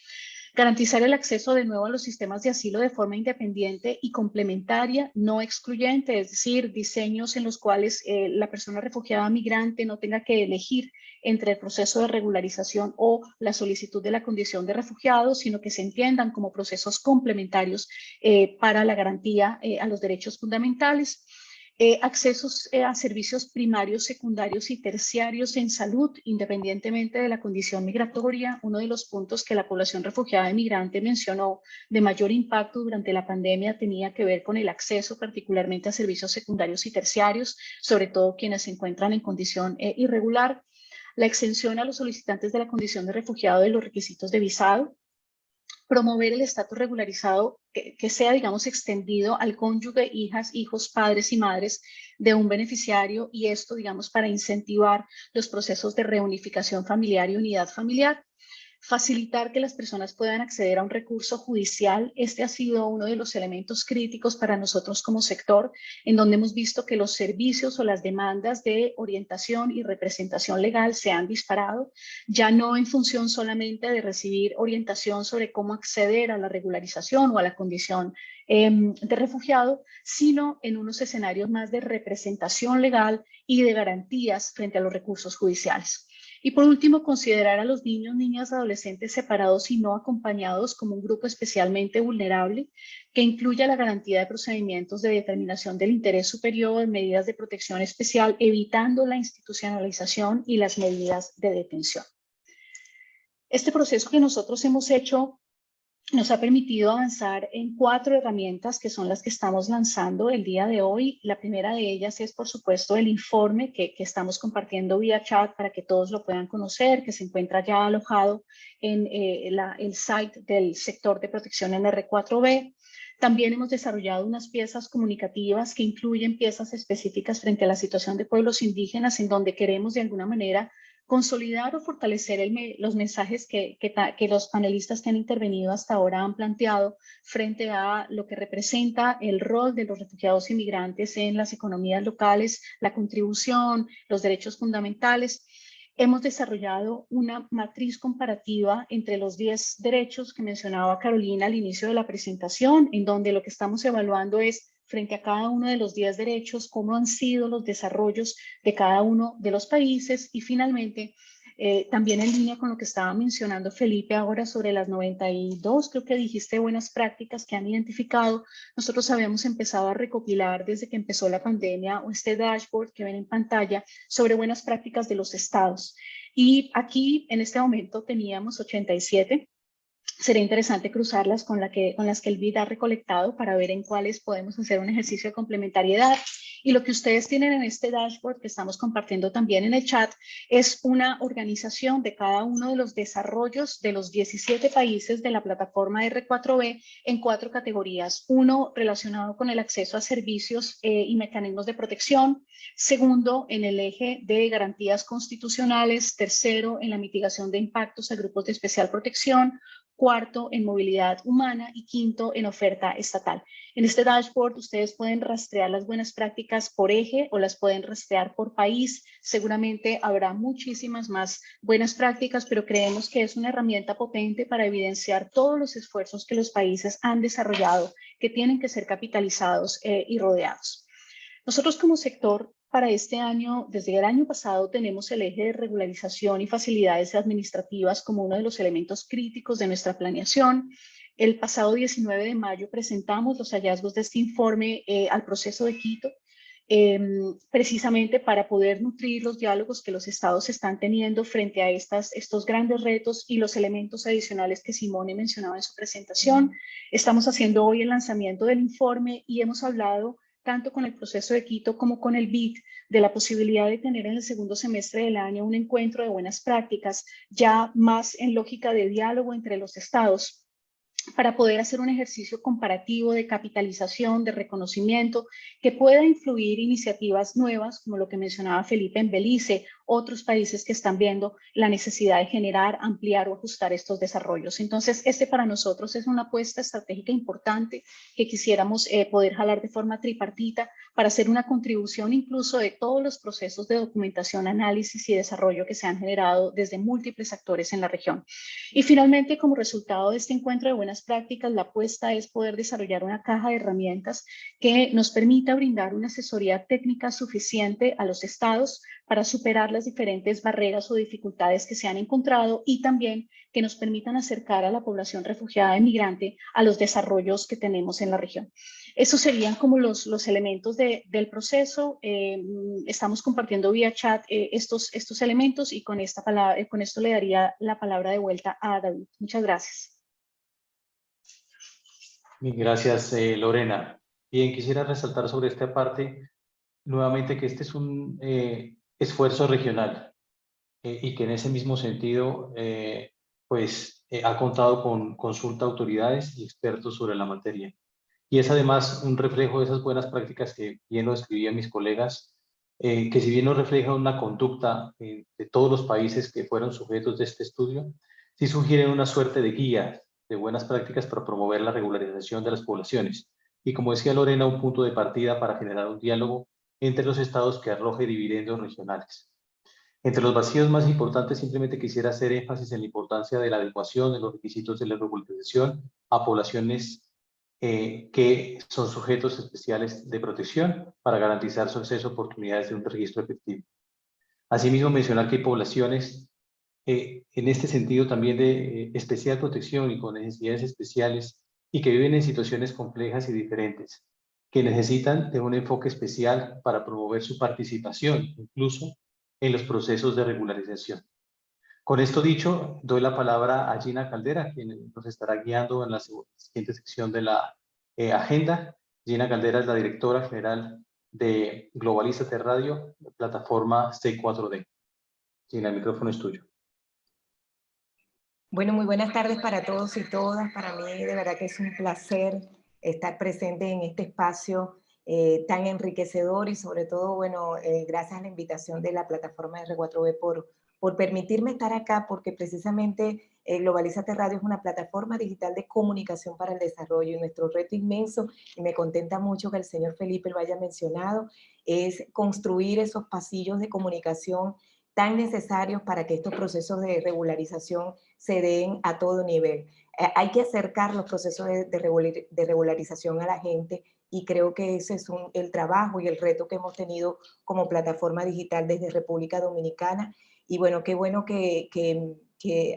Garantizar el acceso de nuevo a los sistemas de asilo de forma independiente y complementaria, no excluyente, es decir, diseños en los cuales la persona refugiada migrante no tenga que elegir entre el proceso de regularización o la solicitud de la condición de refugiado, sino que se entiendan como procesos complementarios para la garantía a los derechos fundamentales. accesos a servicios primarios, secundarios y terciarios en salud, independientemente de la condición migratoria. Uno de los puntos que la población refugiada y migrante mencionó de mayor impacto durante la pandemia tenía que ver con el acceso particularmente a servicios secundarios y terciarios, sobre todo quienes se encuentran en condición irregular. La exención a los solicitantes de la condición de refugiado de los requisitos de visado. Promover el estatus regularizado que sea, digamos, extendido al cónyuge, hijas, hijos, padres y madres de un beneficiario, y esto, digamos, para incentivar los procesos de reunificación familiar y unidad familiar. Facilitar que las personas puedan acceder a un recurso judicial. Este ha sido uno de los elementos críticos para nosotros como sector, en donde hemos visto que los servicios o las demandas de orientación y representación legal se han disparado, ya no en función solamente de recibir orientación sobre cómo acceder a la regularización o a la condición de refugiado, sino en unos escenarios más de representación legal y de garantías frente a los recursos judiciales. Y por último, considerar a los niños, niñas, adolescentes separados y no acompañados como un grupo especialmente vulnerable, que incluya la garantía de procedimientos de determinación del interés superior, medidas de protección especial, evitando la institucionalización y las medidas de detención. Este proceso que nosotros hemos hecho nos ha permitido avanzar en 4 herramientas que son las que estamos lanzando el día de hoy. La primera de ellas es, por supuesto, el informe que estamos compartiendo vía chat para que todos lo puedan conocer, que se encuentra ya alojado en el site del sector de protección en R4B. También hemos desarrollado unas piezas comunicativas que incluyen piezas específicas frente a la situación de pueblos indígenas, en donde queremos de alguna manera consolidar o fortalecer los mensajes que los panelistas que han intervenido hasta ahora han planteado frente a lo que representa el rol de los refugiados y migrantes en las economías locales, la contribución, los derechos fundamentales. Hemos desarrollado una matriz comparativa entre los 10 derechos que mencionaba Carolina al inicio de la presentación, en donde lo que estamos evaluando es, frente a cada uno de los 10 derechos, cómo han sido los desarrollos de cada uno de los países. Y finalmente, también en línea con lo que estaba mencionando Felipe ahora sobre las 92, creo que dijiste, buenas prácticas que han identificado. Nosotros habíamos empezado a recopilar desde que empezó la pandemia este dashboard que ven en pantalla sobre buenas prácticas de los estados. Y aquí en este momento teníamos 87. Sería interesante cruzarlas con las que el BID ha recolectado para ver en cuáles podemos hacer un ejercicio de complementariedad. Y lo que ustedes tienen en este dashboard que estamos compartiendo también en el chat es una organización de cada uno de los desarrollos de los 17 países de la plataforma R4B en 4 categorías. Uno, relacionado con el acceso a servicios y mecanismos de protección. Segundo, en el eje de garantías constitucionales. Tercero, en la mitigación de impactos a grupos de especial protección. Cuarto, en movilidad humana, y quinto, en oferta estatal. En este dashboard ustedes pueden rastrear las buenas prácticas por eje o las pueden rastrear por país. Seguramente habrá muchísimas más buenas prácticas, pero creemos que es una herramienta potente para evidenciar todos los esfuerzos que los países han desarrollado, que tienen que ser capitalizados y rodeados. Nosotros como sector, para este año, desde el año pasado, tenemos el eje de regularización y facilidades administrativas como uno de los elementos críticos de nuestra planeación. El pasado 19 de mayo presentamos los hallazgos de este informe al proceso de Quito, precisamente para poder nutrir los diálogos que los estados están teniendo frente a estos grandes retos y los elementos adicionales que Simone mencionaba en su presentación. Estamos haciendo hoy el lanzamiento del informe y hemos hablado tanto con el proceso de Quito como con el BID, de la posibilidad de tener en el segundo semestre del año un encuentro de buenas prácticas, ya más en lógica de diálogo entre los estados, para poder hacer un ejercicio comparativo de capitalización, de reconocimiento, que pueda influir iniciativas nuevas, como lo que mencionaba Felipe en Belice, otros países que están viendo la necesidad de generar, ampliar o ajustar estos desarrollos. Entonces, este para nosotros es una apuesta estratégica importante que quisiéramos poder jalar de forma tripartita para hacer una contribución incluso de todos los procesos de documentación, análisis y desarrollo que se han generado desde múltiples actores en la región. Y finalmente, como resultado de este encuentro de buenas buenas prácticas, la apuesta es poder desarrollar una caja de herramientas que nos permita brindar una asesoría técnica suficiente a los estados para superar las diferentes barreras o dificultades que se han encontrado y también que nos permitan acercar a la población refugiada e migrante a los desarrollos que tenemos en la región. Esos serían como los elementos del proceso. Estamos compartiendo vía chat estos elementos y con esto le daría la palabra de vuelta a David. Muchas gracias. Bien, gracias, Lorena. Bien, quisiera resaltar sobre esta parte nuevamente que este es un esfuerzo regional y que en ese mismo sentido ha contado con consulta a autoridades y expertos sobre la materia. Y es además un reflejo de esas buenas prácticas que bien lo escribían mis colegas, que si bien no refleja una conducta de todos los países que fueron sujetos de este estudio, sí sugieren una suerte de guía de buenas prácticas para promover la regularización de las poblaciones. Y como decía Lorena, un punto de partida para generar un diálogo entre los estados que arroje dividendos regionales. Entre los vacíos más importantes, simplemente quisiera hacer énfasis en la importancia de la adecuación de los requisitos de la regularización a poblaciones que son sujetos especiales de protección para garantizar su acceso a oportunidades de un registro efectivo. Asimismo, mencionar que hay poblaciones en este sentido también de especial protección y con necesidades especiales y que viven en situaciones complejas y diferentes, que necesitan de un enfoque especial para promover su participación, incluso en los procesos de regularización. Con esto dicho, doy la palabra a Gina Caldera, quien nos estará guiando en la siguiente sección de la agenda. Gina Caldera es la directora general de Globalízate Radio, plataforma C4D. Gina, el micrófono es tuyo. Bueno, muy buenas tardes para todos y todas. Para mí de verdad que es un placer estar presente en este espacio tan enriquecedor y sobre todo, bueno, gracias a la invitación de la plataforma R4B por permitirme estar acá, porque precisamente Globalízate Radio es una plataforma digital de comunicación para el desarrollo y nuestro reto inmenso, y me contenta mucho que el señor Felipe lo haya mencionado, es construir esos pasillos de comunicación tan necesarios para que estos procesos de regularización se den a todo nivel. Hay que acercar los procesos de regularización a la gente y creo que ese es el trabajo y el reto que hemos tenido como plataforma digital desde República Dominicana. Y bueno, qué bueno que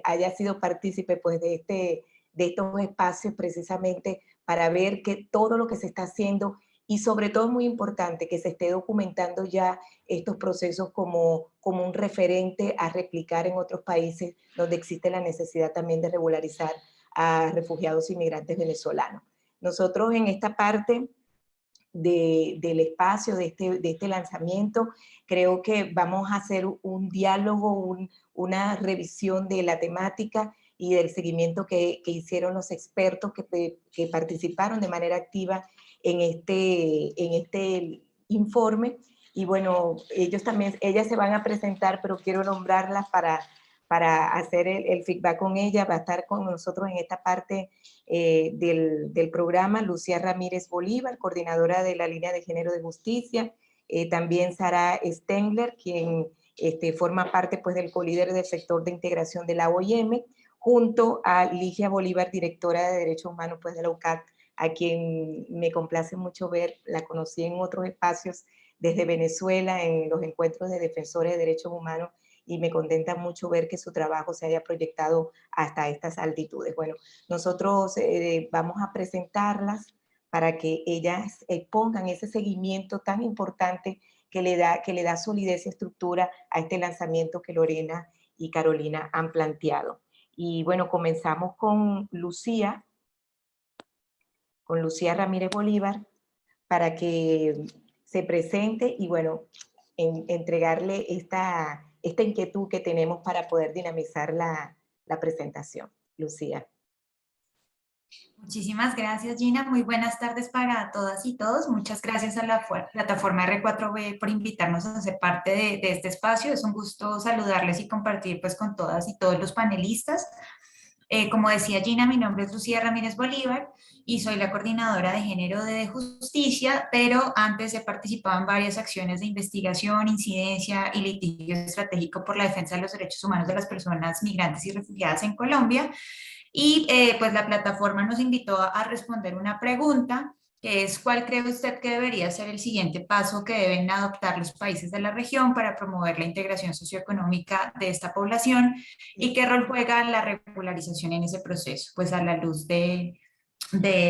haya sido partícipe pues, de estos espacios precisamente para ver que todo lo que se está haciendo y sobre todo muy importante que se esté documentando ya estos procesos como un referente a replicar en otros países donde existe la necesidad también de regularizar a refugiados y migrantes venezolanos. Nosotros en esta parte del espacio, de este lanzamiento, creo que vamos a hacer un diálogo, una revisión de la temática y del seguimiento que hicieron los expertos que participaron de manera activa en este informe. Y bueno, ellas se van a presentar, pero quiero nombrarlas para hacer el feedback con ella. Va a estar con nosotros en esta parte del programa Lucía Ramírez Bolívar, coordinadora de la línea de género de justicia. También Sara Stengler, quien forma parte pues, del colíder del sector de integración de la OIM, junto a Ligia Bolívar, directora de Derechos Humanos pues, de la UCAD, a quien me complace mucho ver, la conocí en otros espacios desde Venezuela, en los encuentros de defensores de derechos humanos, y me contenta mucho ver que su trabajo se haya proyectado hasta estas altitudes. Bueno, nosotros vamos a presentarlas para que ellas pongan ese seguimiento tan importante que le da solidez y estructura a este lanzamiento que Lorena y Carolina han planteado. Y bueno, comenzamos con Lucía Ramírez Bolívar, para que se presente y bueno, entregarle esta inquietud que tenemos para poder dinamizar la presentación. Lucía. Muchísimas gracias, Gina. Muy buenas tardes para todas y todos. Muchas gracias a la plataforma R4B por invitarnos a ser parte de este espacio. Es un gusto saludarles y compartir pues, con todas y todos los panelistas. Como decía Gina, mi nombre es Lucía Ramírez Bolívar y soy la coordinadora de género de justicia, pero antes he participado en varias acciones de investigación, incidencia y litigio estratégico por la defensa de los derechos humanos de las personas migrantes y refugiadas en Colombia. Y pues la plataforma nos invitó a responder una pregunta, que es: ¿cuál cree usted que debería ser el siguiente paso que deben adoptar los países de la región para promover la integración socioeconómica de esta población? ¿Y qué rol juega la regularización en ese proceso? Pues a la luz de...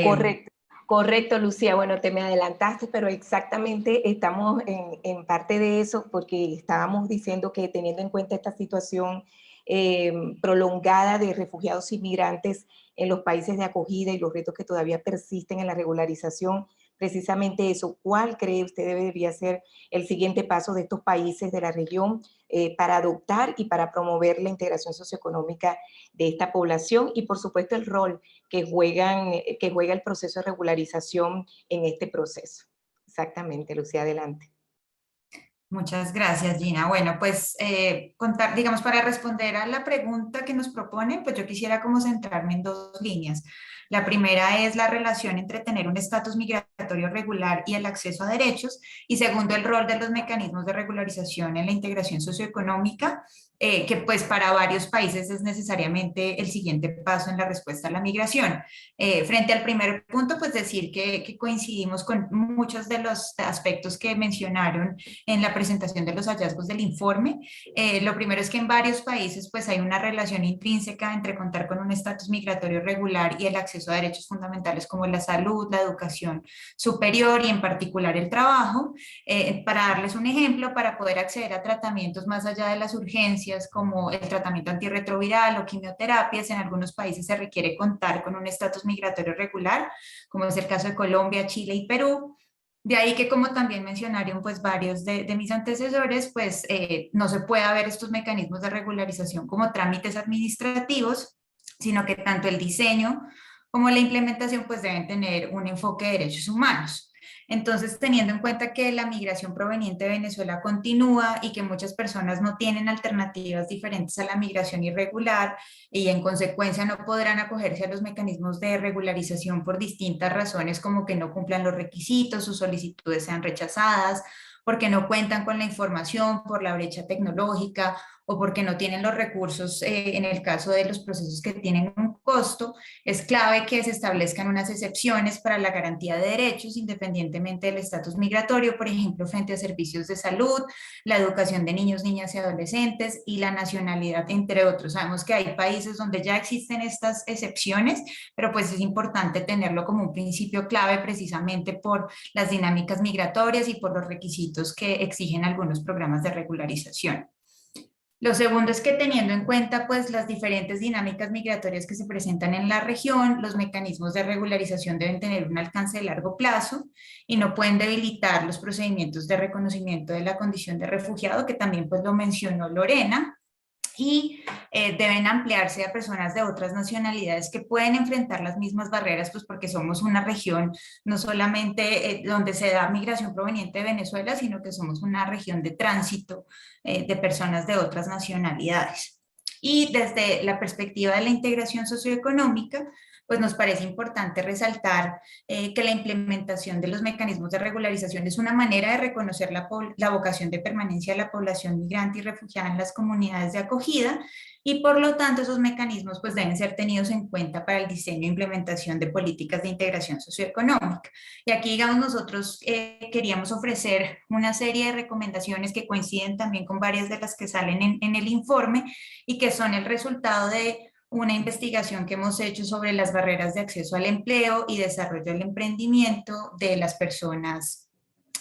Correcto. Correcto, Lucía. Bueno, te me adelantaste, pero exactamente estamos en parte de eso, porque estábamos diciendo que teniendo en cuenta esta situación prolongada de refugiados y migrantes en los países de acogida y los retos que todavía persisten en la regularización, precisamente eso, ¿cuál cree usted debería ser el siguiente paso de estos países de la región para adoptar y para promover la integración socioeconómica de esta población? Y por supuesto el rol que juega el proceso de regularización en este proceso. Exactamente, Lucía, adelante. Muchas gracias, Gina. Bueno, pues contar, digamos, para responder a la pregunta que nos proponen, pues yo quisiera como centrarme en dos líneas. La primera es la relación entre tener un estatus migratorio regular y el acceso a derechos, y segundo, el rol de los mecanismos de regularización en la integración socioeconómica, que pues para varios países es necesariamente el siguiente paso en la respuesta a la migración. Frente al primer punto, pues decir que coincidimos con muchos de los aspectos que mencionaron en la presentación de los hallazgos del informe. Lo primero es que en varios países pues hay una relación intrínseca entre contar con un estatus migratorio regular y el acceso a derechos fundamentales como la salud, la educación superior y en particular el trabajo. Para darles un ejemplo, para poder acceder a tratamientos más allá de las urgencias como el tratamiento antirretroviral o quimioterapias, en algunos países se requiere contar con un estatus migratorio regular, como es el caso de Colombia, Chile y Perú. De ahí que, como también mencionaron pues varios de mis antecesores, pues no se puede ver estos mecanismos de regularización como trámites administrativos, sino que tanto el diseño como la implementación pues deben tener un enfoque de derechos humanos. Entonces, teniendo en cuenta que la migración proveniente de Venezuela continúa y que muchas personas no tienen alternativas diferentes a la migración irregular y en consecuencia no podrán acogerse a los mecanismos de regularización por distintas razones, como que no cumplan los requisitos, sus solicitudes sean rechazadas, porque no cuentan con la información, por la brecha tecnológica o porque no tienen los recursos, en el caso de los procesos que tienen un costo, es clave que se establezcan unas excepciones para la garantía de derechos independientemente del estatus migratorio, por ejemplo, frente a servicios de salud, la educación de niños, niñas y adolescentes y la nacionalidad, entre otros. Sabemos que hay países donde ya existen estas excepciones, pero pues es importante tenerlo como un principio clave precisamente por las dinámicas migratorias y por los requisitos que exigen algunos programas de regularización. Lo segundo es que, teniendo en cuenta pues las diferentes dinámicas migratorias que se presentan en la región, los mecanismos de regularización deben tener un alcance de largo plazo y no pueden debilitar los procedimientos de reconocimiento de la condición de refugiado, que también pues lo mencionó Lorena, y deben ampliarse a personas de otras nacionalidades que pueden enfrentar las mismas barreras, pues porque somos una región no solamente donde se da migración proveniente de Venezuela, sino que somos una región de tránsito de personas de otras nacionalidades. Y desde la perspectiva de la integración socioeconómica, pues nos parece importante resaltar que la implementación de los mecanismos de regularización es una manera de reconocer la vocación de permanencia de la población migrante y refugiada en las comunidades de acogida, y por lo tanto esos mecanismos pues deben ser tenidos en cuenta para el diseño e implementación de políticas de integración socioeconómica. Y aquí, digamos, nosotros queríamos ofrecer una serie de recomendaciones que coinciden también con varias de las que salen en el informe y que son el resultado de una investigación que hemos hecho sobre las barreras de acceso al empleo y desarrollo del emprendimiento de las personas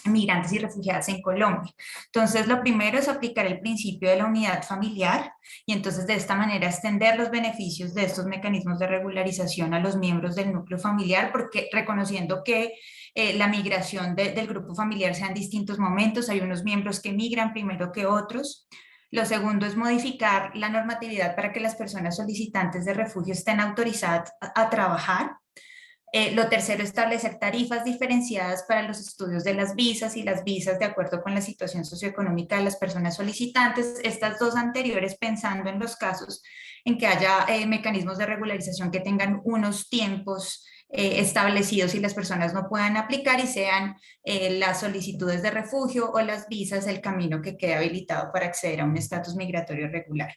migrantes y refugiadas en Colombia. Entonces, lo primero es aplicar el principio de la unidad familiar y entonces de esta manera extender los beneficios de estos mecanismos de regularización a los miembros del núcleo familiar, porque reconociendo que la migración del grupo familiar se da en distintos momentos, hay unos miembros que migran primero que otros. Lo segundo es modificar la normatividad para que las personas solicitantes de refugio estén autorizadas a trabajar. Lo tercero, establecer tarifas diferenciadas para los estudios de las visas y las visas de acuerdo con la situación socioeconómica de las personas solicitantes. Estas dos anteriores pensando en los casos en que haya mecanismos de regularización que tengan unos tiempos establecidos y las personas no puedan aplicar y sean las solicitudes de refugio o las visas el camino que quede habilitado para acceder a un estatus migratorio regular.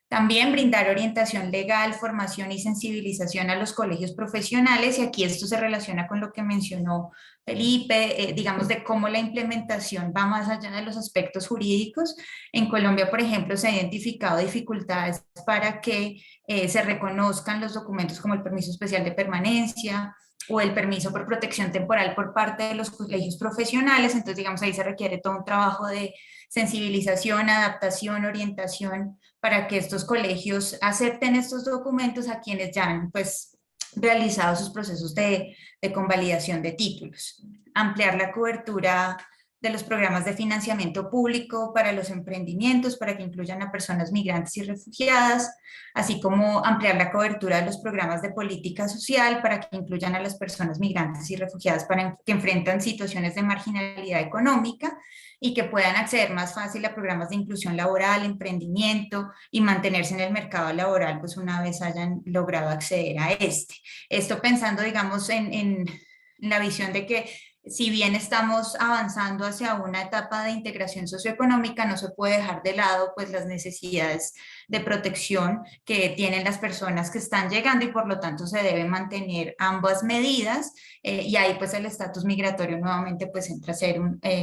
También brindar orientación legal, formación y sensibilización a los colegios profesionales, y aquí esto se relaciona con lo que mencionó Felipe, digamos de cómo la implementación va más allá de los aspectos jurídicos. En Colombia, por ejemplo, se han identificado dificultades para que se reconozcan los documentos como el permiso especial de permanencia o el permiso por protección temporal por parte de los colegios profesionales. Entonces, digamos, ahí se requiere todo un trabajo de sensibilización, adaptación, orientación para que estos colegios acepten estos documentos a quienes ya han pues, realizado sus procesos de convalidación de títulos. Ampliar la cobertura de los programas de financiamiento público para los emprendimientos, para que incluyan a personas migrantes y refugiadas, así como ampliar la cobertura de los programas de política social para que incluyan a las personas migrantes y refugiadas para que enfrentan situaciones de marginalidad económica y que puedan acceder más fácil a programas de inclusión laboral, emprendimiento y mantenerse en el mercado laboral, pues una vez hayan logrado acceder a este. Esto pensando, digamos, en la visión de que si bien estamos avanzando hacia una etapa de integración socioeconómica, no se puede dejar de lado pues las necesidades de protección que tienen las personas que están llegando y por lo tanto se deben mantener ambas medidas y ahí pues el estatus migratorio nuevamente pues entra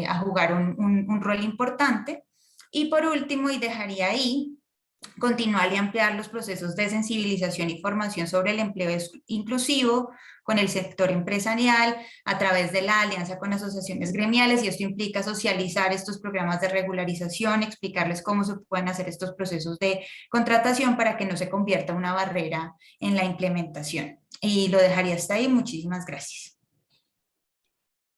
a jugar un rol importante. Y por último, y dejaría ahí, continuar y ampliar los procesos de sensibilización y formación sobre el empleo inclusivo con el sector empresarial a través de la alianza con asociaciones gremiales, y esto implica socializar estos programas de regularización, explicarles cómo se pueden hacer estos procesos de contratación para que no se convierta una barrera en la implementación. Y lo dejaría hasta ahí. Muchísimas gracias.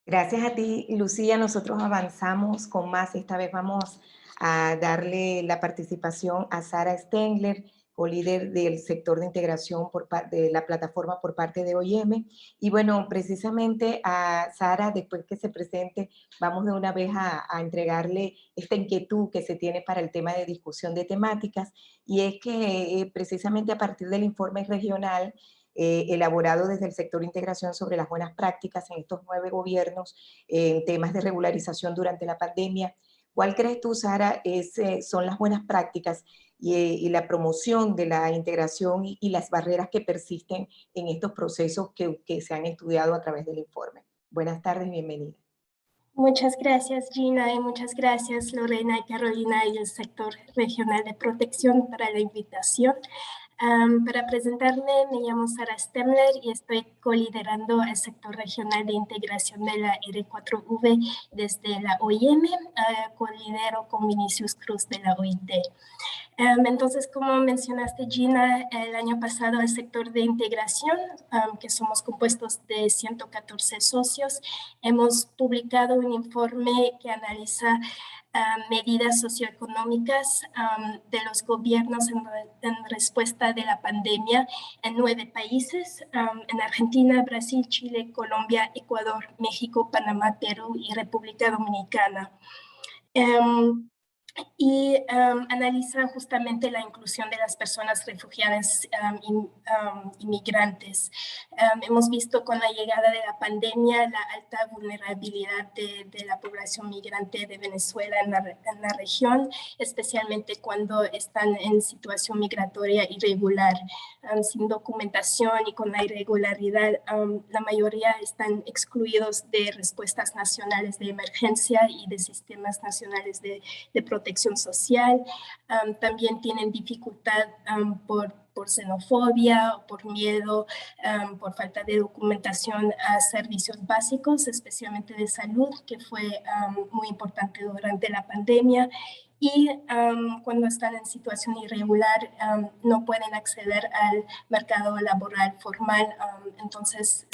Gracias a ti, Lucía. Nosotros avanzamos con más. Esta vez vamos a darle la participación a Sara Stengler, co-líder del sector de integración de la plataforma por parte de OIM. Y bueno, precisamente a Sara, después que se presente, vamos de una vez a entregarle esta inquietud que se tiene para el tema de discusión de temáticas, y es que precisamente a partir del informe regional elaborado desde el sector de integración sobre las buenas prácticas en estos 9 gobiernos en temas de regularización durante la pandemia, ¿cuál crees tú, Sara, son las buenas prácticas y la promoción de la integración y las barreras que persisten en estos procesos que se han estudiado a través del informe? Buenas tardes, bienvenida. Muchas gracias, Gina, y muchas gracias, Lorena y Carolina y el sector regional de protección para la invitación. Para presentarme, me llamo Sara Stengler y estoy coliderando el sector regional de integración de la R4V desde la OIM, colidero con Vinicius Cruz de la OIT. Entonces, como mencionaste, Gina, el año pasado el sector de integración, que somos compuestos de 114 socios, hemos publicado un informe que analiza medidas socioeconómicas de los gobiernos en respuesta de la pandemia en 9 países, en Argentina, Brasil, Chile, Colombia, Ecuador, México, Panamá, Perú y República Dominicana. Y analiza justamente la inclusión de las personas refugiadas inmigrantes. Hemos visto con la llegada de la pandemia la alta vulnerabilidad de la población migrante de Venezuela en la región, especialmente cuando están en situación migratoria irregular, sin documentación y con la irregularidad. La mayoría están excluidos de respuestas nacionales de emergencia y de sistemas nacionales de protección social. También tienen dificultad por xenofobia, por miedo, por falta de documentación a servicios básicos, especialmente de salud, que fue muy importante durante la pandemia. Y cuando están en situación irregular no pueden acceder al mercado laboral formal. Entonces,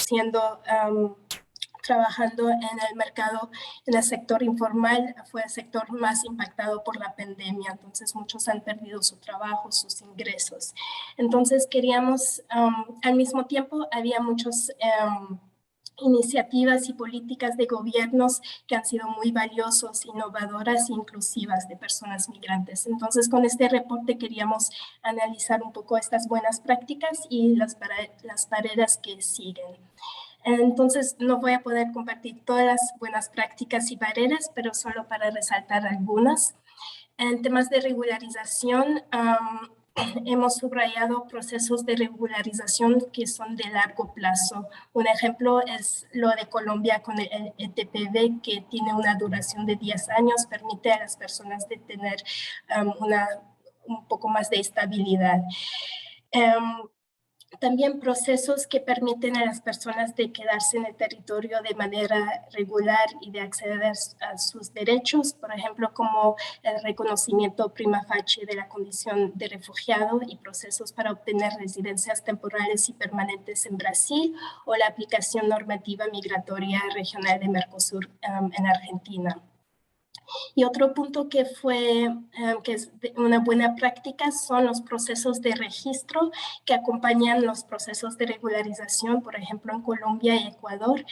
trabajando en el mercado, en el sector informal, fue el sector más impactado por la pandemia. Entonces, muchos han perdido su trabajo, sus ingresos. Entonces, queríamos, al mismo tiempo, había muchas iniciativas y políticas de gobiernos que han sido muy valiosos, innovadoras e inclusivas de personas migrantes. Entonces, con este reporte queríamos analizar un poco estas buenas prácticas y las barreras que siguen. Entonces, no voy a poder compartir todas las buenas prácticas y barreras, pero solo para resaltar algunas. En temas de regularización, hemos subrayado procesos de regularización que son de largo plazo. Un ejemplo es lo de Colombia con el ETPB, que tiene una duración de 10 años, permite a las personas de tener un poco más de estabilidad. También procesos que permiten a las personas de quedarse en el territorio de manera regular y de acceder a sus derechos, por ejemplo, como el reconocimiento prima facie de la condición de refugiado y procesos para obtener residencias temporales y permanentes en Brasil, o la aplicación normativa migratoria regional de Mercosur en Argentina. Y otro punto que es una buena práctica son los procesos de registro que acompañan los procesos de regularización, por ejemplo, en Colombia y Ecuador.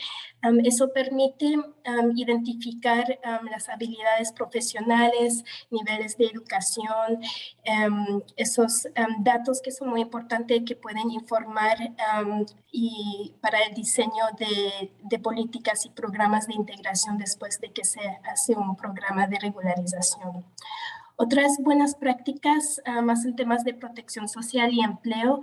Eso permite identificar las habilidades profesionales, niveles de educación, esos datos que son muy importantes, que pueden informar y para el diseño de políticas y programas de integración después de que se hace un programa de regularización. Otras buenas prácticas, más en temas de protección social y empleo,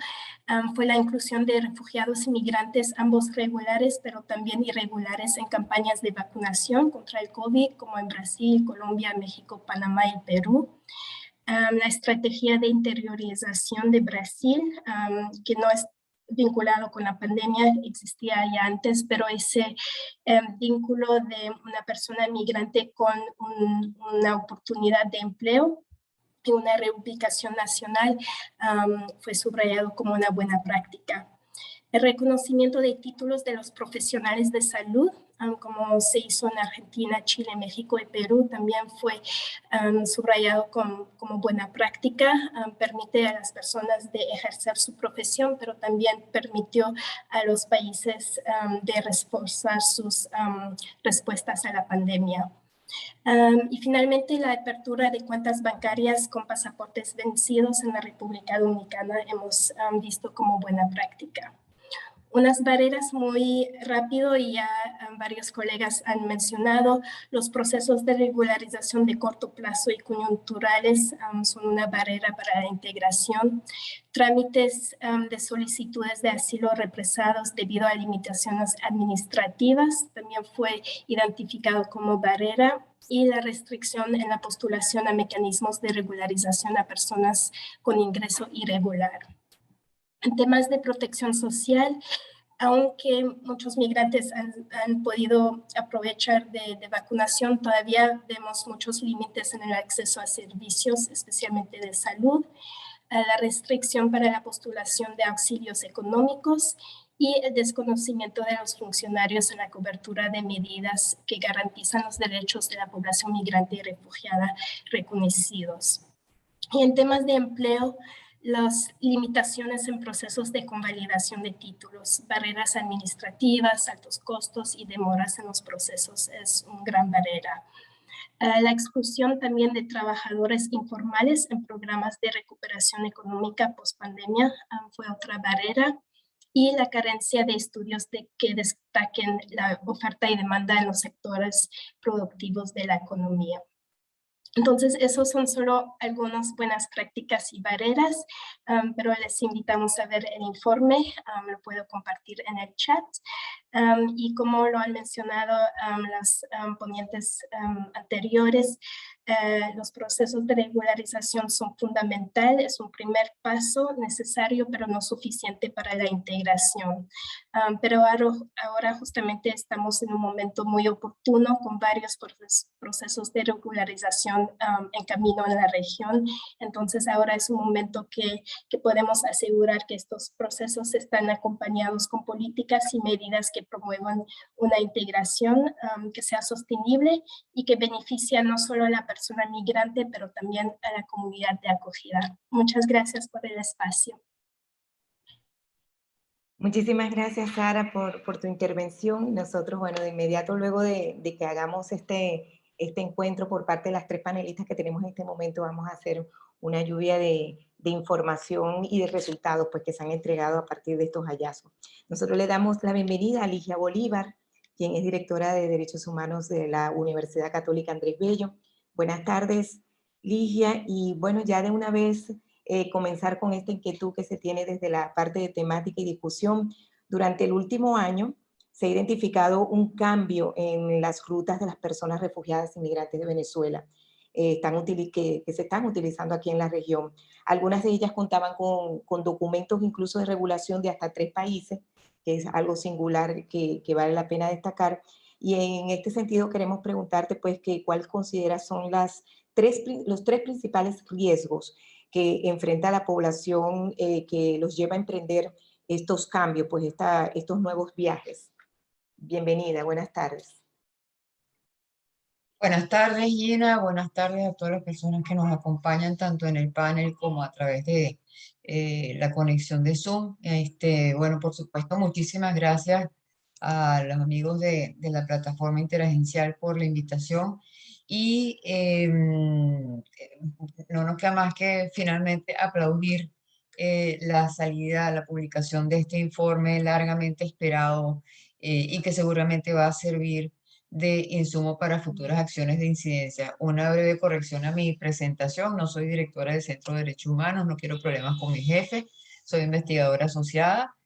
fue la inclusión de refugiados y migrantes, ambos regulares, pero también irregulares, en campañas de vacunación contra el COVID, como en Brasil, Colombia, México, Panamá y Perú. La estrategia de interiorización de Brasil, que no es vinculado con la pandemia, existía ya antes, pero ese vínculo de una persona migrante con una oportunidad de empleo y una reubicación nacional fue subrayado como una buena práctica. El reconocimiento de títulos de los profesionales de salud, como se hizo en Argentina, Chile, México y Perú, también fue subrayado como buena práctica. Permite a las personas de ejercer su profesión, pero también permitió a los países de reforzar sus respuestas a la pandemia. Y finalmente, la apertura de cuentas bancarias con pasaportes vencidos en la República Dominicana hemos visto como buena práctica. Unas barreras muy rápido, y ya varios colegas han mencionado, los procesos de regularización de corto plazo y coyunturales son una barrera para la integración. Trámites de solicitudes de asilo represados debido a limitaciones administrativas también fue identificado como barrera, y la restricción en la postulación a mecanismos de regularización a personas con ingreso irregular. En temas de protección social, aunque muchos migrantes han podido aprovechar de vacunación, todavía vemos muchos límites en el acceso a servicios, especialmente de salud, la restricción para la postulación de auxilios económicos y el desconocimiento de los funcionarios en la cobertura de medidas que garantizan los derechos de la población migrante y refugiada reconocidos. Y en temas de empleo, las limitaciones en procesos de convalidación de títulos, barreras administrativas, altos costos y demoras en los procesos es una gran barrera. La exclusión también de trabajadores informales en programas de recuperación económica post-pandemia fue otra barrera, y la carencia de estudios que destaquen la oferta y demanda en los sectores productivos de la economía. Entonces, esos son solo algunas buenas prácticas y barreras, pero les invitamos a ver el informe, lo puedo compartir en el chat. Y como lo han mencionado las ponentes anteriores, los procesos de regularización son fundamentales, es un primer paso necesario, pero no suficiente para la integración. Pero ahora justamente estamos en un momento muy oportuno, con varios procesos de regularización en camino en la región. Entonces ahora es un momento que podemos asegurar que estos procesos están acompañados con políticas y medidas que promuevan una integración que sea sostenible y que beneficie no solo a la persona migrante, pero también a la comunidad de acogida. Muchas gracias por el espacio. Muchísimas gracias, Sara, por tu intervención. Nosotros, bueno, de inmediato, luego de que hagamos este encuentro por parte de las tres panelistas que tenemos en este momento, vamos a hacer una lluvia de información y de resultados pues, que se han entregado a partir de estos hallazgos. Nosotros le damos la bienvenida a Ligia Bolívar, quien es directora de Derechos Humanos de la Universidad Católica Andrés Bello. Buenas tardes, Ligia, y bueno, ya de una vez comenzar con esta inquietud que se tiene desde la parte de temática y discusión. Durante el último año se ha identificado un cambio en las rutas de las personas refugiadas inmigrantes de Venezuela que se están utilizando aquí en la región. Algunas de ellas contaban con documentos incluso de regulación de hasta 3 países, que es algo singular que vale la pena destacar. Y en este sentido queremos preguntarte, pues, que cuál consideras son los 3 principales riesgos que enfrenta la población que los lleva a emprender estos cambios, pues estos nuevos viajes. Bienvenida, buenas tardes. Buenas tardes, Gina. Buenas tardes a todas las personas que nos acompañan tanto en el panel como a través de la conexión de Zoom. Bueno, por supuesto, muchísimas gracias a los amigos de la plataforma interagencial por la invitación. Y no nos queda más que finalmente aplaudir la salida, la publicación de este informe largamente esperado y que seguramente va a servir de insumo para futuras acciones de incidencia. Una breve corrección a mi presentación: no soy directora del Centro de Derechos Humanos, no quiero problemas con mi jefe, soy investigadora asociada,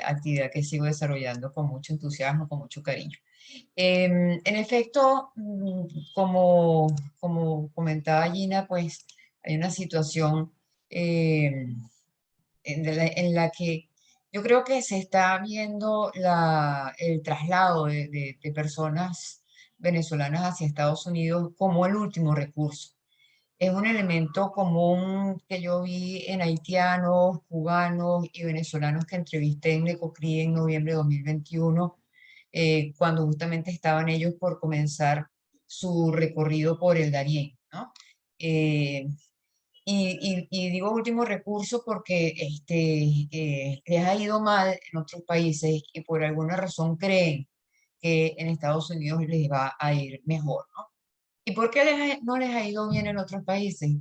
actividad que sigo desarrollando con mucho entusiasmo, con mucho cariño. En efecto, como comentaba Gina, pues hay una situación en la que yo creo que se está viendo el traslado de personas venezolanas hacia Estados Unidos como el último recurso. Es un elemento común que yo vi en haitianos, cubanos y venezolanos que entrevisté en Ecocri en noviembre de 2021, cuando justamente estaban ellos por comenzar su recorrido por el Darién, ¿no? Y digo último recurso porque les ha ido mal en otros países y por alguna razón creen que en Estados Unidos les va a ir mejor, ¿no? ¿Y por qué no les ha ido bien en otros países?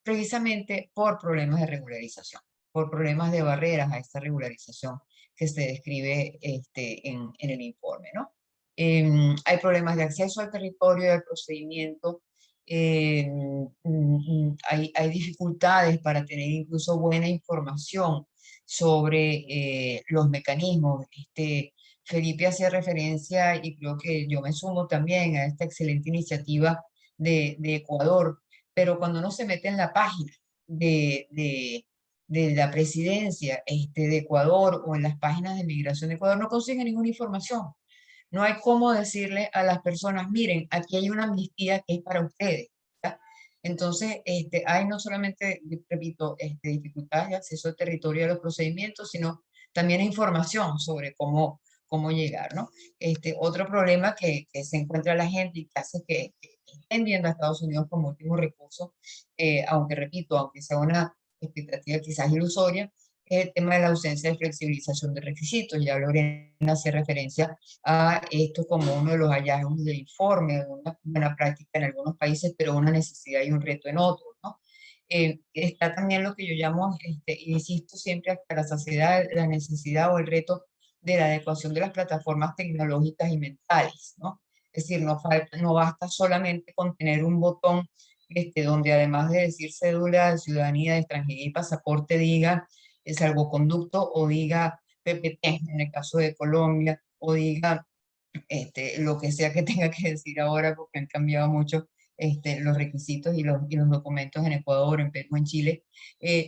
Precisamente por problemas de regularización, por problemas de barreras a esta regularización que se describe en el informe, ¿no? Hay problemas de acceso al territorio y al procedimiento. Hay dificultades para tener incluso buena información sobre los mecanismos. Felipe hacía referencia, y creo que yo me sumo también a esta excelente iniciativa de Ecuador, pero cuando uno se mete en la página de la presidencia de Ecuador o en las páginas de migración de Ecuador, no consigue ninguna información. No hay cómo decirle a las personas: miren, aquí hay una amnistía que es para ustedes. ¿Ya? Entonces, hay no solamente, repito, dificultades de acceso al territorio y a los procedimientos, sino también información sobre cómo llegar, ¿no? Otro problema que se encuentra la gente y que hace que estén viendo a Estados Unidos como último recurso, aunque repito, aunque sea una expectativa quizás ilusoria, es el tema de la ausencia de flexibilización de requisitos. Ya Lorena hacía referencia a esto como uno de los hallazgos del informe, una buena práctica en algunos países, pero una necesidad y un reto en otros, ¿no? Está también lo que yo llamo, insisto siempre hasta la saciedad, la necesidad o el reto de la adecuación de las plataformas tecnológicas y mentales, ¿no? Es decir, no basta solamente con tener un botón donde además de decir cédula de ciudadanía, de extranjería y pasaporte diga salvoconducto o diga PPT en el caso de Colombia, o diga lo que sea que tenga que decir ahora, porque han cambiado mucho los requisitos y los documentos en Ecuador, en Perú, en Chile,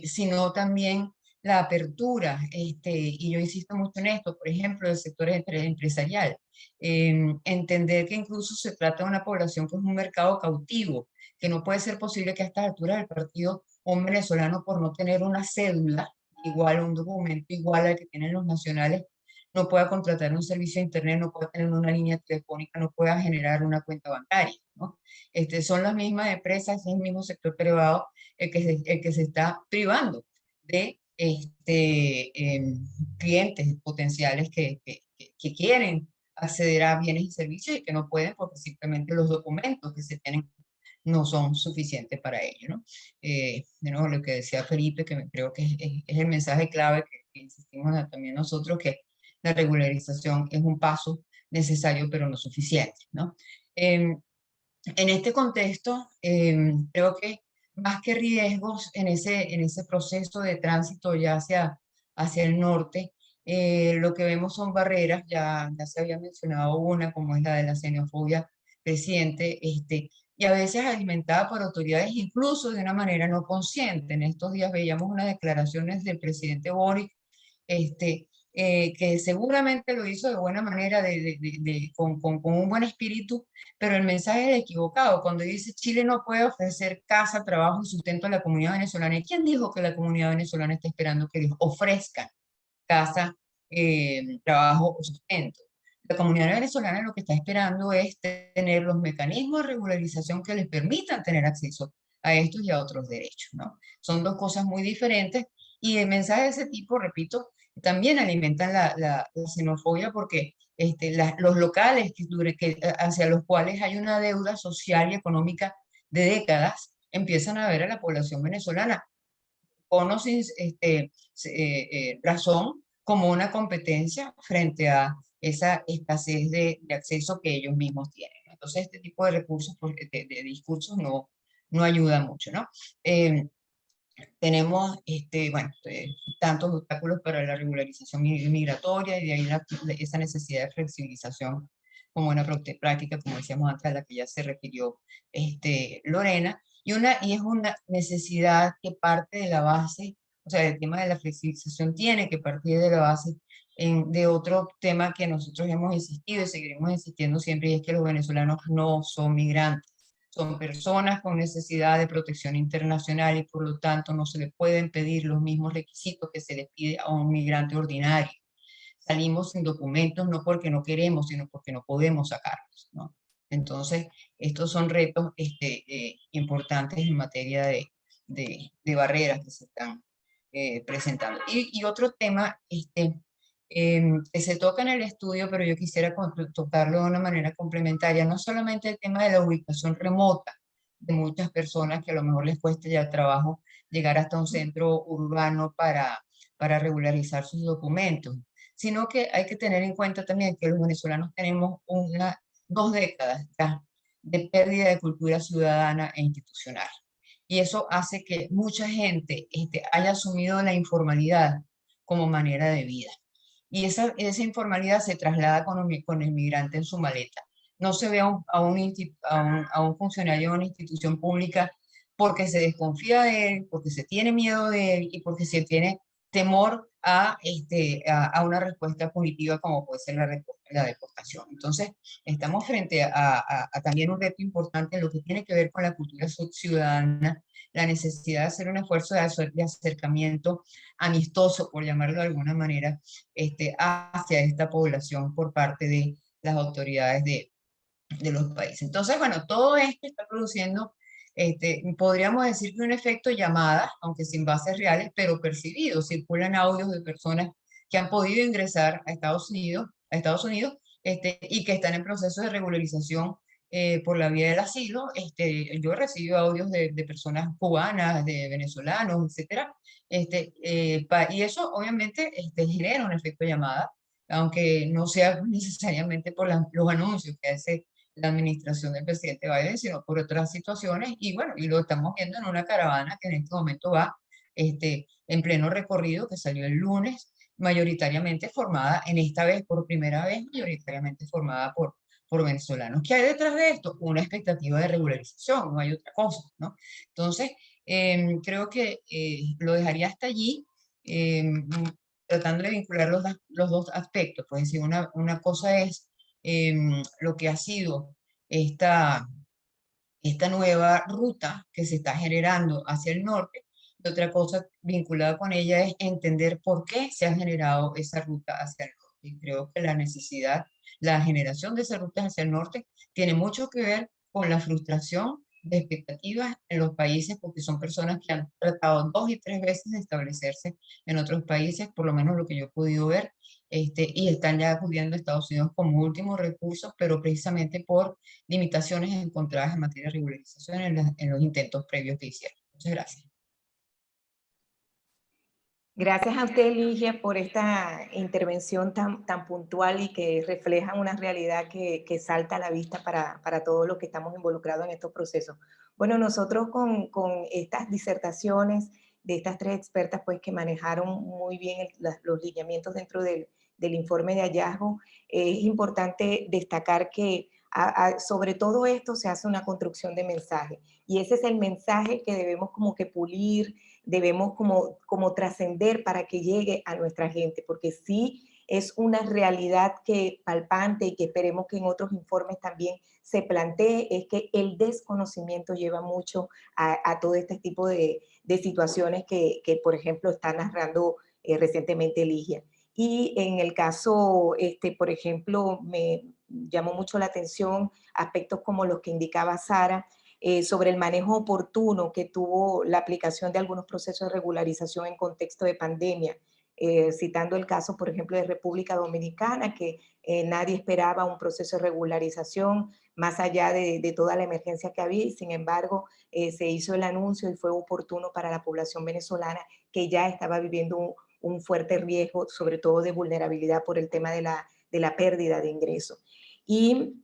sino también la apertura, y yo insisto mucho en esto, por ejemplo, del sector empresarial, entender que incluso se trata de una población que es un mercado cautivo, que no puede ser posible que a estas alturas del partido un venezolano, por no tener una cédula igual, un documento igual al que tienen los nacionales, no pueda contratar un servicio de internet, no pueda tener una línea telefónica, no pueda generar una cuenta bancaria, ¿no? Son las mismas empresas, es el mismo sector privado el que se está privando de clientes potenciales que quieren acceder a bienes y servicios y que no pueden porque simplemente los documentos que se tienen no son suficientes para ello, ¿no? De nuevo, lo que decía Felipe, que creo que es el mensaje clave que insistimos también nosotros, que la regularización es un paso necesario pero no suficiente, ¿no? En este contexto, creo que más que riesgos en ese proceso de tránsito ya hacia el norte, lo que vemos son barreras, ya se había mencionado una, como es la de la xenofobia creciente, y a veces alimentada por autoridades incluso de una manera no consciente. En estos días veíamos unas declaraciones del presidente Boric, que seguramente lo hizo de buena manera, con un buen espíritu, pero el mensaje es equivocado. Cuando dice Chile no puede ofrecer casa, trabajo y sustento a la comunidad venezolana, ¿y quién dijo que la comunidad venezolana está esperando que les ofrezcan casa, trabajo o sustento? La comunidad venezolana lo que está esperando es tener los mecanismos de regularización que les permitan tener acceso a estos y a otros derechos, ¿no? Son dos cosas muy diferentes, y el mensaje de ese tipo, repito, también alimentan la xenofobia, porque los locales hacia los cuales hay una deuda social y económica de décadas empiezan a ver a la población venezolana con o sin razón como una competencia frente a esa escasez de acceso que ellos mismos tienen. Entonces, este tipo de recursos, de discursos no ayuda mucho, ¿no? Tenemos bueno, tantos obstáculos para la regularización migratoria, y de ahí esa necesidad de flexibilización como una práctica, como decíamos antes, a la que ya se refirió Lorena, y es una necesidad que parte de la base, o sea, el tema de la flexibilización tiene que partir de la base de otro tema que nosotros hemos insistido y seguiremos insistiendo siempre, y es que los venezolanos no son migrantes. Son personas con necesidad de protección internacional, y por lo tanto no se les pueden pedir los mismos requisitos que se les pide a un migrante ordinario. Salimos sin documentos no porque no queremos, sino porque no podemos sacarlos, ¿no? Entonces, estos son retos importantes en materia de barreras que se están presentando. Y otro tema que se toca en el estudio, pero yo quisiera tocarlo de una manera complementaria, no solamente el tema de la ubicación remota de muchas personas que a lo mejor les cuesta ya trabajo llegar hasta un centro urbano para regularizar sus documentos, sino que hay que tener en cuenta también que los venezolanos tenemos 2 décadas ya de pérdida de cultura ciudadana e institucional. Y eso hace que mucha gente haya asumido la informalidad como manera de vida. Y esa informalidad se traslada con el migrante en su maleta. No se ve a un funcionario de una institución pública porque se desconfía de él, porque se tiene miedo de él y porque se tiene temor a una respuesta punitiva como puede ser la deportación. Entonces, estamos frente a también un reto importante en lo que tiene que ver con la cultura ciudadana, la necesidad de hacer un esfuerzo de acercamiento amistoso, por llamarlo de alguna manera, hacia esta población por parte de las autoridades de los países. Entonces, bueno, todo esto está produciendo, podríamos decir que un efecto llamada, aunque sin bases reales, pero percibido. Circulan audios de personas que han podido ingresar a Estados Unidos, y que están en proceso de regularización por la vía del asilo. Yo he recibido audios de personas cubanas, de venezolanos, etcétera. Y eso obviamente genera un efecto llamada, aunque no sea necesariamente por los anuncios que hace la administración del presidente Biden, sino por otras situaciones. Y bueno, y lo estamos viendo en una caravana que en este momento va en pleno recorrido, que salió el lunes, mayoritariamente formada, en esta vez por primera vez, mayoritariamente formada por venezolanos. ¿Qué hay detrás de esto? Una expectativa de regularización, no hay otra cosa, ¿no? Entonces, creo que lo dejaría hasta allí, tratando de vincular los dos aspectos. Pues decir, una cosa es lo que ha sido esta nueva ruta que se está generando hacia el norte, y otra cosa vinculada con ella es entender por qué se ha generado esa ruta hacia el norte. Y creo que la generación de esa ruta hacia el norte tiene mucho que ver con la frustración de expectativas en los países, porque son personas que han tratado 2 y 3 veces de establecerse en otros países, por lo menos lo que yo he podido ver, y están ya acudiendo a Estados Unidos como último recurso, pero precisamente por limitaciones encontradas en materia de regularización en los intentos previos que hicieron. Muchas gracias. Gracias a usted, Ligia, por esta intervención tan puntual y que refleja una realidad que salta a la vista para todos los que estamos involucrados en estos procesos. Bueno, nosotros con estas disertaciones de estas tres expertas, pues que manejaron muy bien los lineamientos dentro del informe de hallazgo, es importante destacar que sobre todo esto se hace una construcción de mensaje. Y ese es el mensaje que debemos como que pulir, debemos como trascender para que llegue a nuestra gente, porque sí es una realidad que palpante y que esperemos que en otros informes también se plantee, es que el desconocimiento lleva mucho a todo este tipo de situaciones que, por ejemplo, está narrando recientemente Ligia. Y en el caso, por ejemplo, me llamó mucho la atención aspectos como los que indicaba Sara, sobre el manejo oportuno que tuvo la aplicación de algunos procesos de regularización en contexto de pandemia, citando el caso, por ejemplo, de República Dominicana, que nadie esperaba un proceso de regularización más allá de toda la emergencia que había, y sin embargo se hizo el anuncio y fue oportuno para la población venezolana que ya estaba viviendo un fuerte riesgo, sobre todo de vulnerabilidad por el tema de la pérdida de ingresos. Y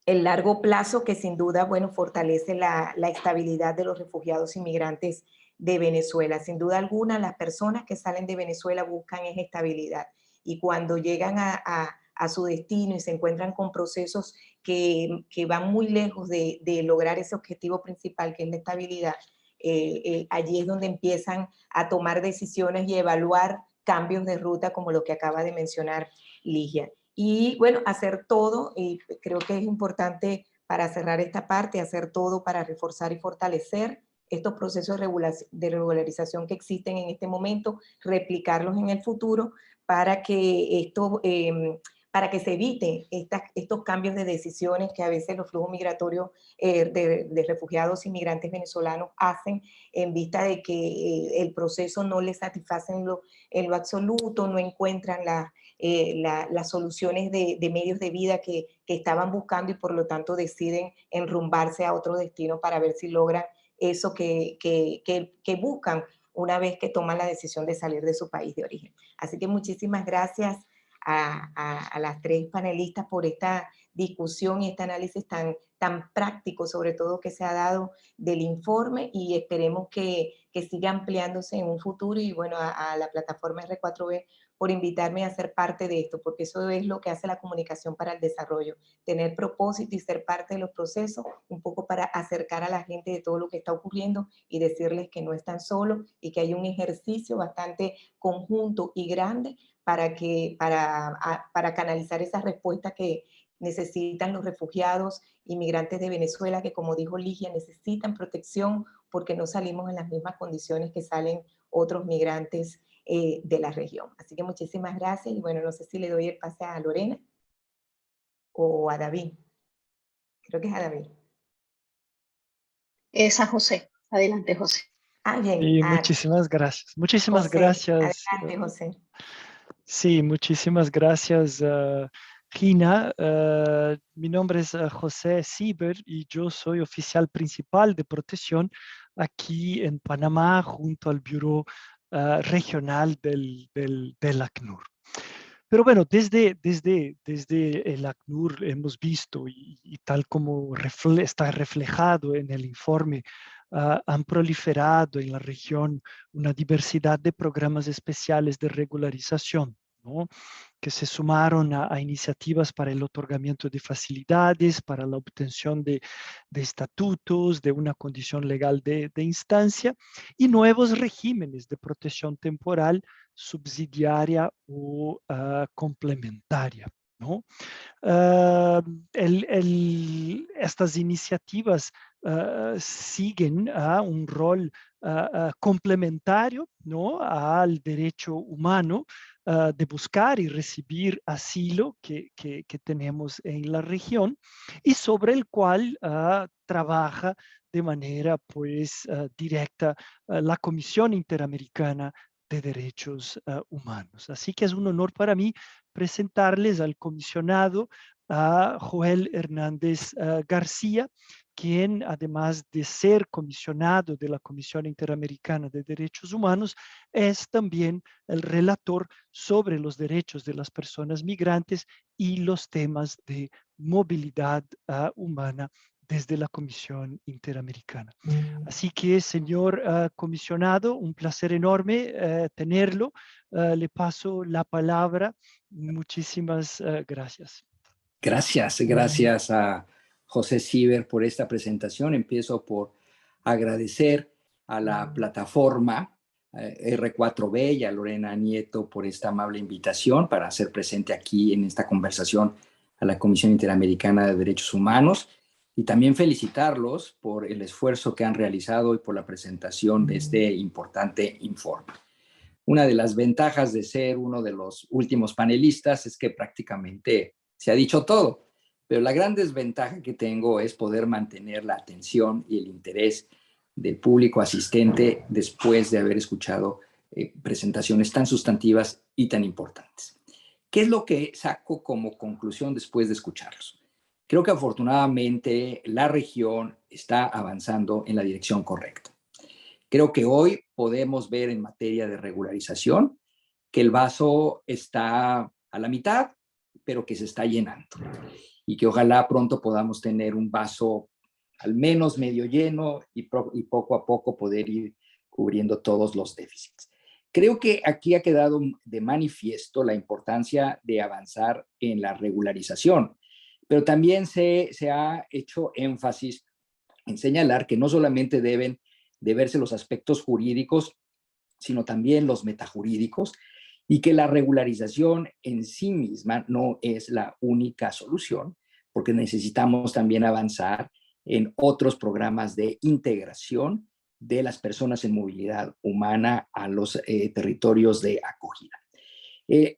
el largo plazo que sin duda, bueno, fortalece la estabilidad de los refugiados inmigrantes de Venezuela. Sin duda alguna, las personas que salen de Venezuela buscan esa estabilidad. Y cuando llegan a su destino y se encuentran con procesos que van muy lejos de lograr ese objetivo principal, que es la estabilidad, allí es donde empiezan a tomar decisiones y evaluar cambios de ruta, como lo que acaba de mencionar Ligia. Y bueno, hacer todo, y creo que es importante para cerrar esta parte, hacer todo para reforzar y fortalecer estos procesos de regularización que existen en este momento, replicarlos en el futuro para que para que se eviten estos cambios de decisiones que a veces los flujos migratorios de refugiados y migrantes venezolanos hacen en vista de que el proceso no les satisface en lo absoluto, no encuentran las soluciones de medios de vida que estaban buscando y por lo tanto deciden enrumbarse a otro destino para ver si logran eso que buscan una vez que toman la decisión de salir de su país de origen. Así que muchísimas gracias a las tres panelistas por esta discusión y este análisis tan práctico, sobre todo que se ha dado del informe, y esperemos que siga ampliándose en un futuro. Y bueno, a la plataforma R4B por invitarme a ser parte de esto, porque eso es lo que hace la comunicación para el desarrollo, tener propósito y ser parte de los procesos, un poco para acercar a la gente de todo lo que está ocurriendo y decirles que no están solos y que hay un ejercicio bastante conjunto y grande para canalizar esas respuestas que necesitan los refugiados, inmigrantes de Venezuela, que como dijo Ligia, necesitan protección porque no salimos en las mismas condiciones que salen otros migrantes de la región. Así que muchísimas gracias y bueno, no sé si le doy el pase a Lorena o a David. Creo que es a David. Es a José. Adelante, José. Ah, bien. Y muchísimas gracias. Muchísimas José, gracias. Adelante, José. Sí, muchísimas gracias, Gina. Mi nombre es José Sieber y yo soy oficial principal de protección aquí en Panamá junto al Bureau Regional del ACNUR. Pero bueno, desde el ACNUR hemos visto y tal como está reflejado en el informe, han proliferado en la región una diversidad de programas especiales de regularización, ¿no? Que se sumaron a iniciativas para el otorgamiento de facilidades, para la obtención de estatutos, de una condición legal de instancia y nuevos regímenes de protección temporal, subsidiaria o complementaria, ¿no? Estas iniciativas siguen a un rol complementario, ¿no?, al derecho humano de buscar y recibir asilo que tenemos en la región y sobre el cual trabaja de manera pues directa la Comisión Interamericana de Derechos Humanos. Así que es un honor para mí presentarles al comisionado a Joel Hernández García, quien además de ser comisionado de la Comisión Interamericana de Derechos Humanos, es también el relator sobre los derechos de las personas migrantes y los temas de movilidad humana desde la Comisión Interamericana. Así que, señor comisionado, un placer enorme tenerlo. Le paso la palabra. Muchísimas gracias. Gracias a José Sieber por esta presentación. Empiezo por agradecer a la plataforma R4B y a Lorena Nieto por esta amable invitación para ser presente aquí en esta conversación a la Comisión Interamericana de Derechos Humanos, y también felicitarlos por el esfuerzo que han realizado y por la presentación de este importante informe. Una de las ventajas de ser uno de los últimos panelistas es que prácticamente se ha dicho todo, pero la gran desventaja que tengo es poder mantener la atención y el interés del público asistente después de haber escuchado presentaciones tan sustantivas y tan importantes. ¿Qué es lo que saco como conclusión después de escucharlos? Creo que afortunadamente la región está avanzando en la dirección correcta. Creo que hoy podemos ver en materia de regularización que el vaso está a la mitad, pero que se está llenando. Y que ojalá pronto podamos tener un vaso al menos medio lleno y poco a poco poder ir cubriendo todos los déficits. Creo que aquí ha quedado de manifiesto la importancia de avanzar en la regularización, pero también se ha hecho énfasis en señalar que no solamente deben de verse los aspectos jurídicos, sino también los metajurídicos, y que la regularización en sí misma no es la única solución, porque necesitamos también avanzar en otros programas de integración de las personas en movilidad humana a los territorios de acogida.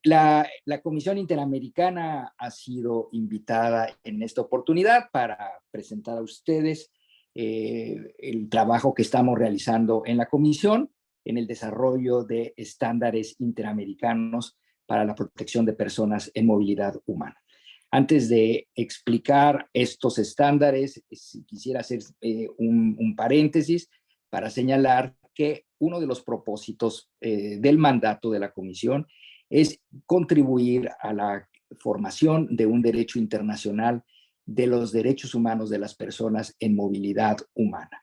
La Comisión Interamericana ha sido invitada en esta oportunidad para presentar a ustedes el trabajo que estamos realizando en la Comisión en el desarrollo de estándares interamericanos para la protección de personas en movilidad humana. Antes de explicar estos estándares, quisiera hacer un paréntesis para señalar que uno de los propósitos del mandato de la Comisión es contribuir a la formación de un derecho internacional de los derechos humanos de las personas en movilidad humana.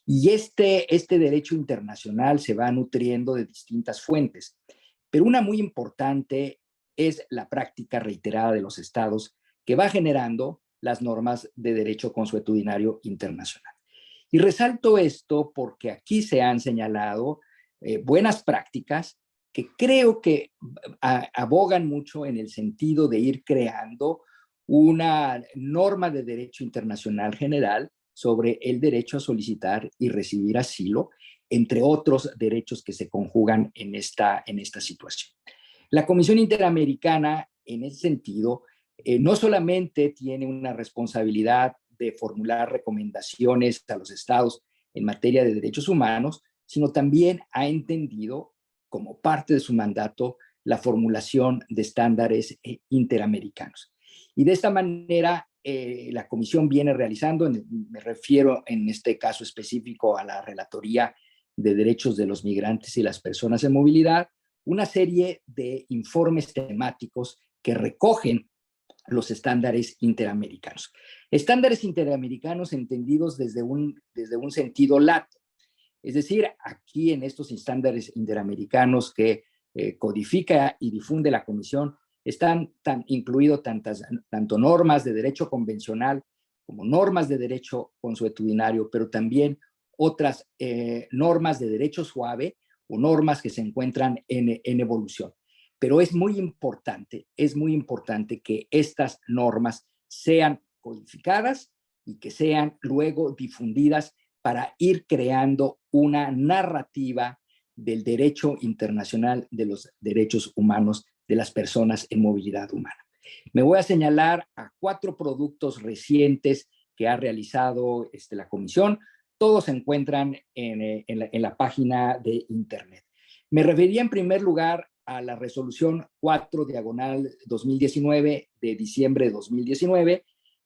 Y este derecho internacional se va nutriendo de distintas fuentes, pero una muy importante es la práctica reiterada de los estados que va generando las normas de derecho consuetudinario internacional. Y resalto esto porque aquí se han señalado buenas prácticas que creo que abogan mucho en el sentido de ir creando una norma de derecho internacional general sobre el derecho a solicitar y recibir asilo, entre otros derechos que se conjugan en esta situación. La Comisión Interamericana, en ese sentido, no solamente tiene una responsabilidad de formular recomendaciones a los estados en materia de derechos humanos, sino también ha entendido como parte de su mandato la formulación de estándares interamericanos. Y de esta manera, la Comisión viene realizando, me refiero en este caso específico a la Relatoría de Derechos de los Migrantes y las Personas en Movilidad, una serie de informes temáticos que recogen los estándares interamericanos. Estándares interamericanos entendidos desde un sentido lato. Es decir, aquí en estos estándares interamericanos que codifica y difunde la Comisión, están incluidos tanto normas de derecho convencional como normas de derecho consuetudinario, pero también otras normas de derecho suave o normas que se encuentran en evolución. Pero es muy importante que estas normas sean codificadas y que sean luego difundidas para ir creando una narrativa del derecho internacional de los derechos humanos de las personas en movilidad humana. Me voy a señalar a 4 productos recientes que ha realizado la Comisión. Todos se encuentran en la página de Internet. Me referiría en primer lugar a la resolución 4/2019 de diciembre de 2019,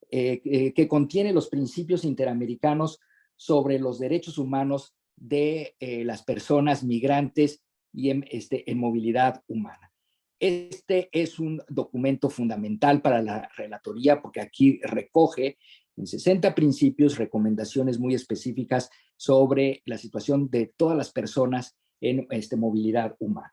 que contiene los principios interamericanos sobre los derechos humanos de las personas migrantes y en movilidad humana. Este es un documento fundamental para la relatoría porque aquí recoge en 60 principios recomendaciones muy específicas sobre la situación de todas las personas en movilidad humana.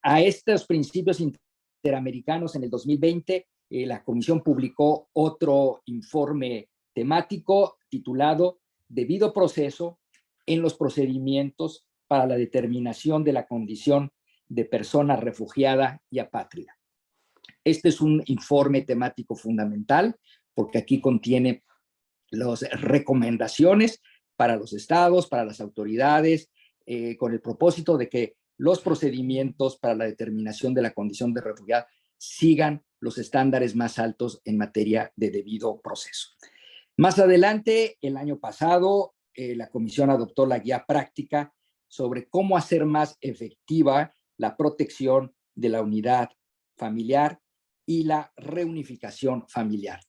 A estos principios interamericanos en el 2020, la Comisión publicó otro informe temático titulado Debido proceso en los procedimientos para la determinación de la condición de persona refugiada y apátrida. Este es un informe temático fundamental porque aquí contiene las recomendaciones para los estados, para las autoridades, con el propósito de que los procedimientos para la determinación de la condición de refugiado sigan los estándares más altos en materia de debido proceso. Más adelante, el año pasado, la Comisión adoptó la guía práctica sobre cómo hacer más efectiva la protección de la unidad familiar y la reunificación familiar.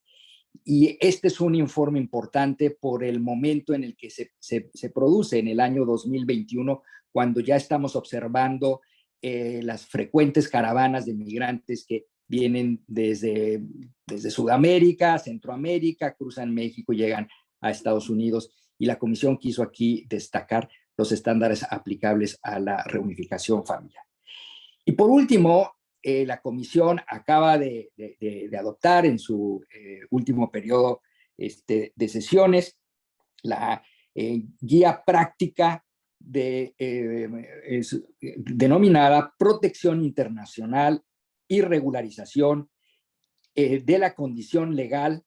Y este es un informe importante por el momento en el que se produce en el año 2021, cuando ya estamos observando las frecuentes caravanas de migrantes que vienen desde Sudamérica, Centroamérica, cruzan México y llegan a Estados Unidos. Y la Comisión quiso aquí destacar los estándares aplicables a la reunificación familiar. Y por último, la Comisión acaba de adoptar en su último periodo de sesiones la guía práctica denominada Protección Internacional y Regularización de la Condición Legal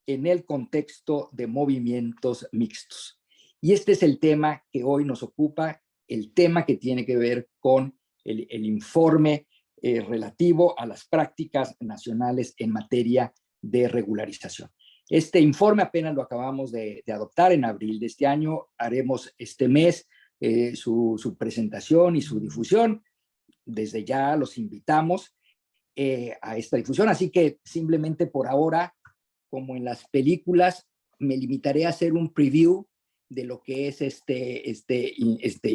en el contexto de movimientos mixtos. Y este es el tema que hoy nos ocupa, el tema que tiene que ver con el informe relativo a las prácticas nacionales en materia de regularización. Este informe apenas lo acabamos de adoptar en abril de este año. Haremos este mes su presentación y su difusión. Desde ya los invitamos a esta difusión. Así que simplemente por ahora, como en las películas, me limitaré a hacer un preview de lo que es este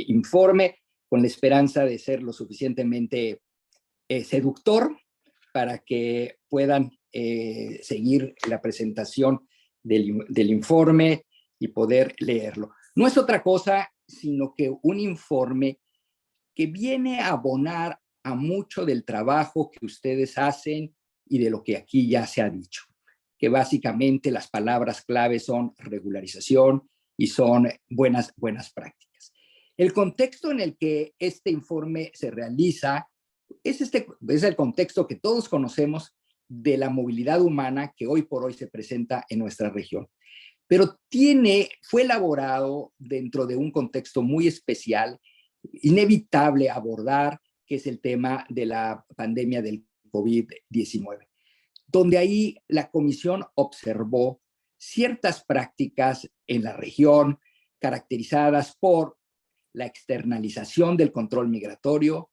informe, con la esperanza de ser lo suficientemente seductor para que puedan seguir la presentación del informe y poder leerlo. No es otra cosa sino que un informe que viene a abonar a mucho del trabajo que ustedes hacen y de lo que aquí ya se ha dicho, que básicamente las palabras clave son regularización y son buenas prácticas. El contexto en el que este informe se realiza es el contexto que todos conocemos de la movilidad humana que hoy por hoy se presenta en nuestra región. Pero fue elaborado dentro de un contexto muy especial, inevitable abordar, que es el tema de la pandemia del COVID-19, donde ahí la Comisión observó ciertas prácticas en la región caracterizadas por la externalización del control migratorio,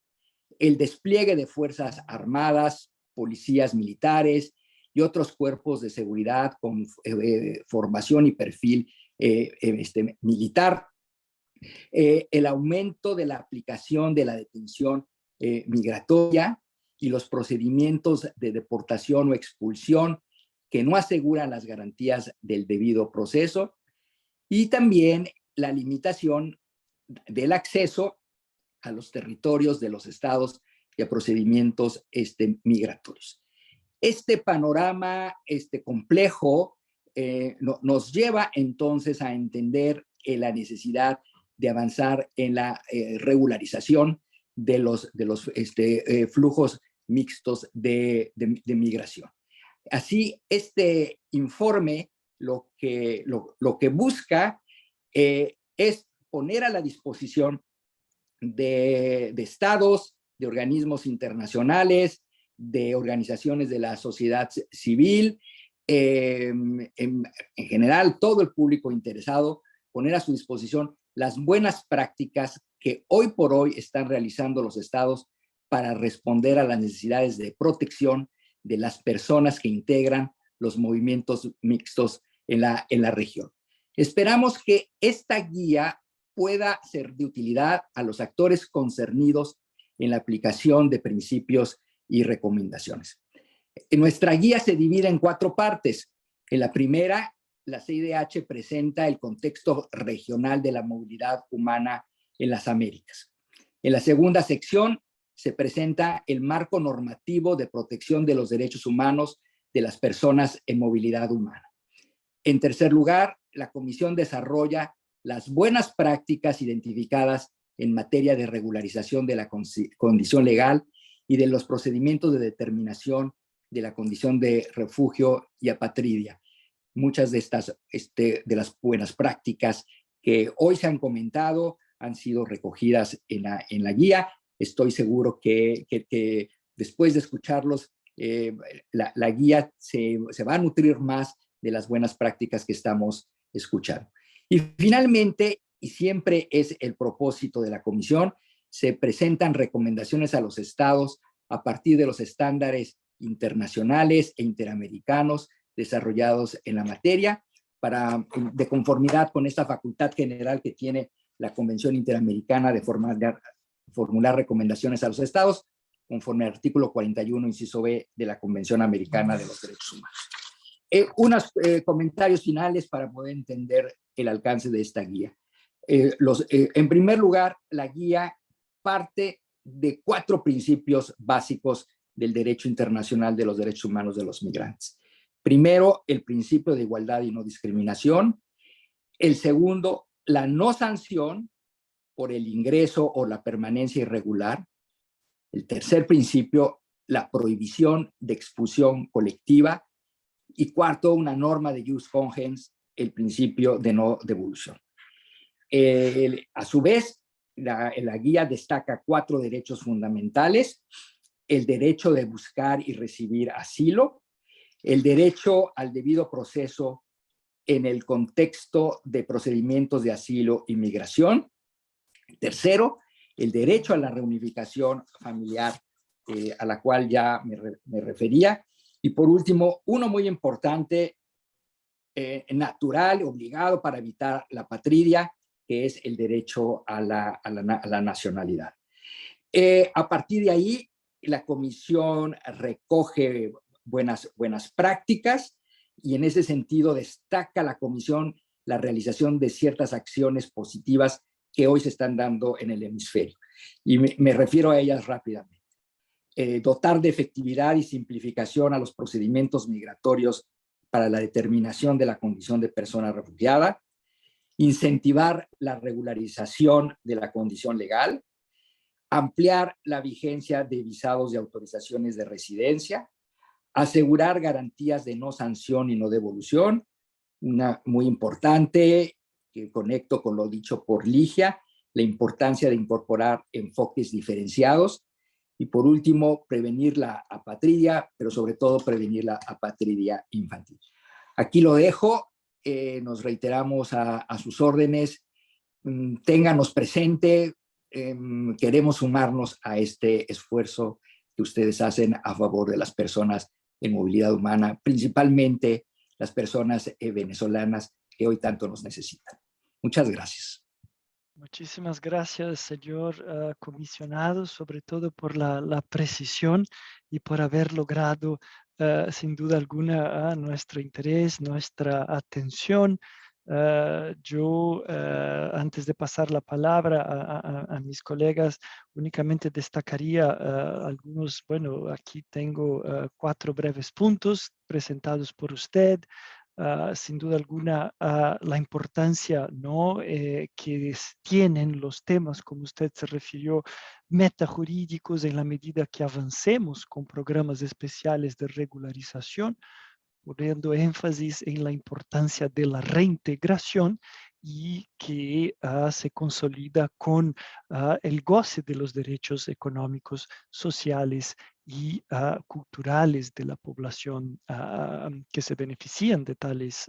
el despliegue de fuerzas armadas, policías militares y otros cuerpos de seguridad con formación y perfil militar, el aumento de la aplicación de la detención migratoria y los procedimientos de deportación o expulsión que no aseguran las garantías del debido proceso, y también la limitación del acceso a los territorios de los estados y a procedimientos migratorios. Este panorama complejo nos lleva entonces a entender la necesidad de avanzar en la regularización de los flujos mixtos de migración. Así, este informe lo que busca es poner a la disposición de estados, de organismos internacionales, de organizaciones de la sociedad civil, en general todo el público interesado, poner a su disposición las buenas prácticas que hoy por hoy están realizando los estados para responder a las necesidades de protección de las personas que integran los movimientos mixtos en la región. Esperamos que esta guía pueda ser de utilidad a los actores concernidos en la aplicación de principios y recomendaciones. Nuestra guía se divide en 4 partes. En la primera, la CIDH presenta el contexto regional de la movilidad humana en las Américas. En la segunda sección se presenta el marco normativo de protección de los derechos humanos de las personas en movilidad humana. En tercer lugar, la Comisión desarrolla las buenas prácticas identificadas en materia de regularización de la condición legal y de los procedimientos de determinación de la condición de refugio y apatridia. Muchas de estas de las buenas prácticas que hoy se han comentado han sido recogidas en la guía. Estoy seguro que después de escucharlos, la guía se va a nutrir más de las buenas prácticas que estamos escuchando. Y finalmente, y siempre es el propósito de la Comisión, se presentan recomendaciones a los estados a partir de los estándares internacionales e interamericanos desarrollados en la materia, de conformidad con esta facultad general que tiene la Convención Interamericana de formular recomendaciones a los estados, conforme al artículo 41, inciso B, de la Convención Americana de los Derechos Humanos. Unos comentarios finales para poder entender el alcance de esta guía. En primer lugar, la guía parte de 4 principios básicos del derecho internacional de los derechos humanos de los migrantes. Primero, el principio de igualdad y no discriminación. El segundo, la no sanción por el ingreso o la permanencia irregular. El tercer principio, la prohibición de expulsión colectiva. Y cuarto, una norma de jus cogens, el principio de no devolución. A su vez, la guía destaca 4 derechos fundamentales: el derecho de buscar y recibir asilo, el derecho al debido proceso en el contexto de procedimientos de asilo y migración. Tercero, el derecho a la reunificación familiar, a la cual ya me refería. Y por último, uno muy importante, natural, obligado para evitar la apatridia, que es el derecho a la nacionalidad. A partir de ahí, la Comisión recoge buenas prácticas y en ese sentido destaca la Comisión la realización de ciertas acciones positivas que hoy se están dando en el hemisferio. Y me refiero a ellas rápidamente. Dotar de efectividad y simplificación a los procedimientos migratorios para la determinación de la condición de persona refugiada, incentivar la regularización de la condición legal, ampliar la vigencia de visados y autorizaciones de residencia, asegurar garantías de no sanción y no devolución, una muy importante que conecto con lo dicho por Ligia, la importancia de incorporar enfoques diferenciados y por último, prevenir la apatridia, pero sobre todo prevenir la apatridia infantil. Aquí lo dejo, nos reiteramos a sus órdenes, ténganos presente, queremos sumarnos a este esfuerzo que ustedes hacen a favor de las personas en movilidad humana, principalmente las personas venezolanas que hoy tanto nos necesitan. Muchas gracias. Muchísimas gracias, señor comisionado, sobre todo por la precisión y por haber logrado, sin duda alguna, nuestro interés, nuestra atención. Yo, antes de pasar la palabra a mis colegas, únicamente destacaría algunos, bueno, aquí tengo 4 breves puntos presentados por usted. Sin duda alguna, la importancia, ¿no? Que tienen los temas, como usted se refirió, metajurídicos en la medida que avancemos con programas especiales de regularización, poniendo énfasis en la importancia de la reintegración y que se consolida con el goce de los derechos económicos, sociales y culturales de la población que se benefician de tales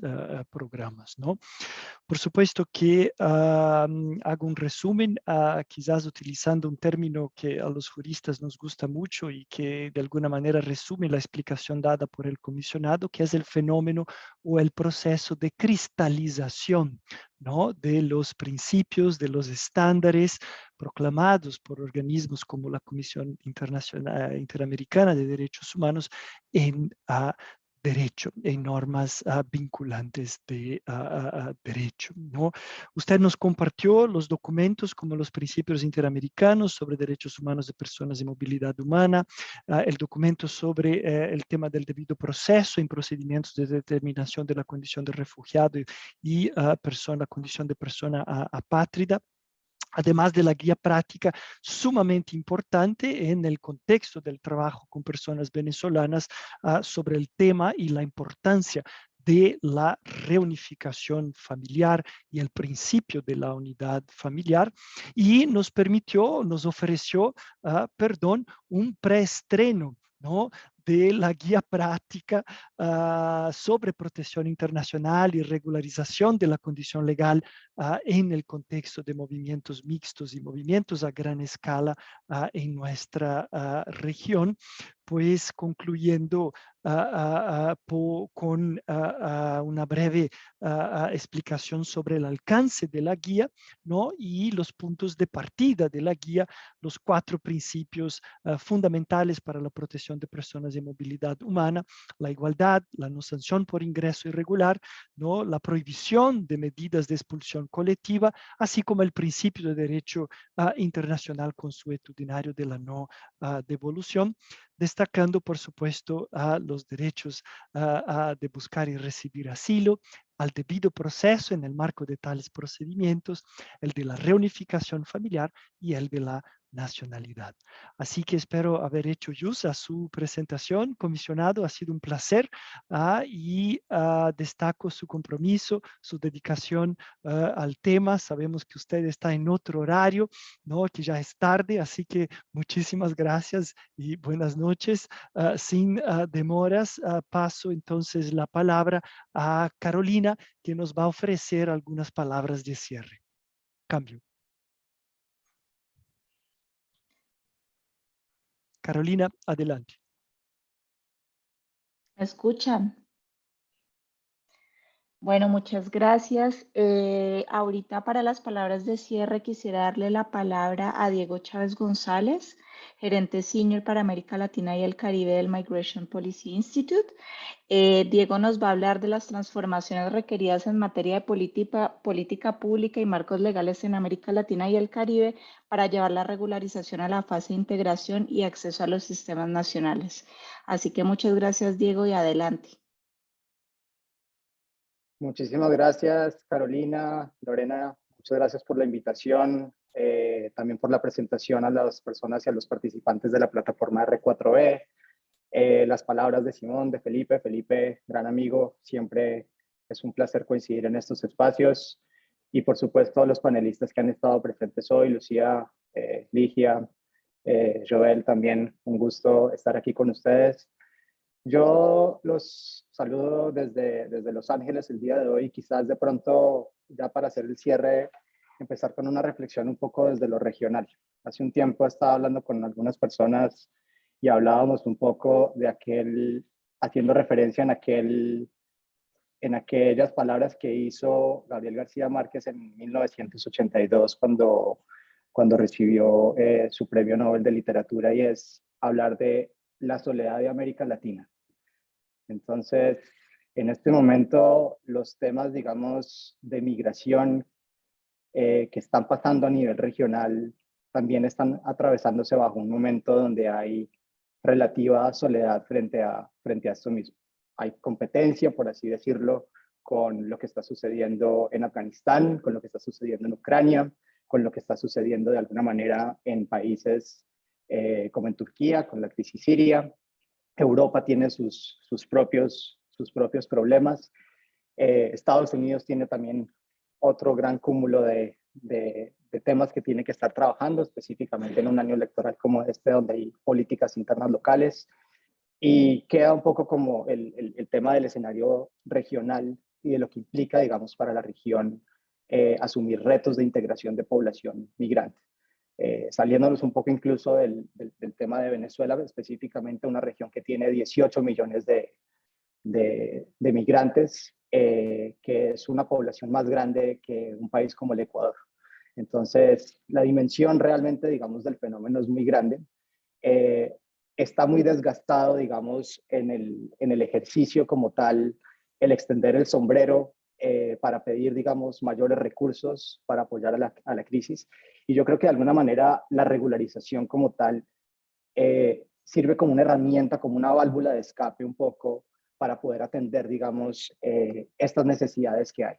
programas, ¿no? Por supuesto que hago un resumen, quizás utilizando un término que a los juristas nos gusta mucho y que de alguna manera resume la explicación dada por el comisionado, que es el fenómeno o el proceso de cristalización, ¿no?, de los principios, de los estándares proclamados por organismos como la Comisión Interamericana de Derechos Humanos en derecho, en normas vinculantes de derecho, ¿no? Usted nos compartió los documentos como los principios interamericanos sobre derechos humanos de personas y movilidad humana, el documento sobre el tema del debido proceso en procedimientos de determinación de la condición de refugiado y la condición de persona apátrida, además de la guía práctica sumamente importante en el contexto del trabajo con personas venezolanas sobre el tema y la importancia de la reunificación familiar y el principio de la unidad familiar, y nos ofreció, un preestreno, ¿no?, de la guía práctica sobre protección internacional y regularización de la condición legal en el contexto de movimientos mixtos y movimientos a gran escala en nuestra región, pues concluyendo con una breve explicación sobre el alcance de la guía, ¿no?, y los puntos de partida de la guía, los 4 principios fundamentales para la protección de personas de movilidad humana: la igualdad, la no sanción por ingreso irregular, ¿no?, la prohibición de medidas de expulsión colectiva, así como el principio de derecho internacional consuetudinario de la no devolución, destacando, por supuesto, los derechos de buscar y recibir asilo, al debido proceso en el marco de tales procedimientos, el de la reunificación familiar y el de la nacionalidad. Así que espero haber hecho jus a su presentación, comisionado. Ha sido un placer y destaco su compromiso, su dedicación al tema. Sabemos que usted está en otro horario, ¿no?, que ya es tarde, así que muchísimas gracias y buenas noches. Sin demoras, paso entonces la palabra a Carolina, que nos va a ofrecer algunas palabras de cierre. Cambio. Carolina, adelante. ¿Me escuchan? Bueno, muchas gracias. Ahorita para las palabras de cierre quisiera darle la palabra a Diego Chávez González, gerente senior para América Latina y el Caribe del Migration Policy Institute. Diego nos va a hablar de las transformaciones requeridas en materia de política pública y marcos legales en América Latina y el Caribe para llevar la regularización a la fase de integración y acceso a los sistemas nacionales. Así que muchas gracias, Diego, y adelante. Muchísimas gracias, Carolina, Lorena. Muchas gracias por la invitación, también por la presentación a las personas y a los participantes de la plataforma R4E. Las palabras de Simón, de Felipe. Felipe, gran amigo, siempre es un placer coincidir en estos espacios. Y por supuesto, los panelistas que han estado presentes hoy, Lucía, Ligia, Joel, también un gusto estar aquí con ustedes. Yo los saludo desde Los Ángeles el día de hoy, quizás de pronto, ya para hacer el cierre, empezar con una reflexión un poco desde lo regional. Hace un tiempo estaba hablando con algunas personas y hablábamos un poco de haciendo referencia en aquellas palabras que hizo Gabriel García Márquez en 1982 cuando recibió su premio Nobel de Literatura, y es hablar de la soledad de América Latina. Entonces, en este momento, los temas, digamos, de migración que están pasando a nivel regional también están atravesándose bajo un momento donde hay relativa soledad frente a esto mismo. Hay competencia, por así decirlo, con lo que está sucediendo en Afganistán, con lo que está sucediendo en Ucrania, con lo que está sucediendo de alguna manera en países como en Turquía, con la crisis siria. Europa tiene sus propios problemas. Estados Unidos tiene también otro gran cúmulo de temas que tiene que estar trabajando, específicamente en un año electoral como este, donde hay políticas internas locales. Y queda un poco como el tema del escenario regional y de lo que implica, digamos, para la región asumir retos de integración de población migrante. Saliéndonos un poco incluso del tema de Venezuela, específicamente una región que tiene 18 millones de migrantes, que es una población más grande que un país como el Ecuador. Entonces, la dimensión realmente, digamos, del fenómeno es muy grande. Está muy desgastado, digamos, en el ejercicio como tal, el extender el sombrero para pedir, digamos, mayores recursos para apoyar a la crisis. Y yo creo que de alguna manera la regularización como tal sirve como una herramienta, como una válvula de escape un poco para poder atender, digamos, estas necesidades que hay.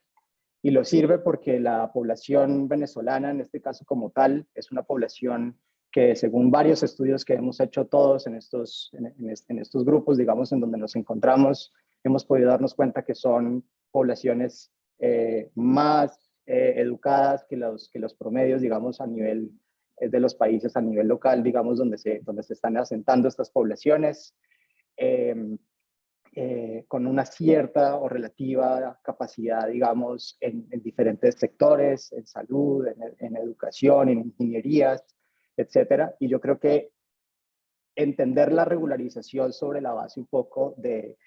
Y lo sirve porque la población venezolana, en este caso como tal, es una población que según varios estudios que hemos hecho todos en estos grupos, digamos, en donde nos encontramos, hemos podido darnos cuenta que son poblaciones más educadas que los promedios, digamos, a nivel de los países, a nivel local, digamos, donde se están asentando estas poblaciones. Con una cierta o relativa capacidad, digamos, en diferentes sectores, en salud, en educación, en ingenierías, etcétera. Y yo creo que entender la regularización sobre la base un poco de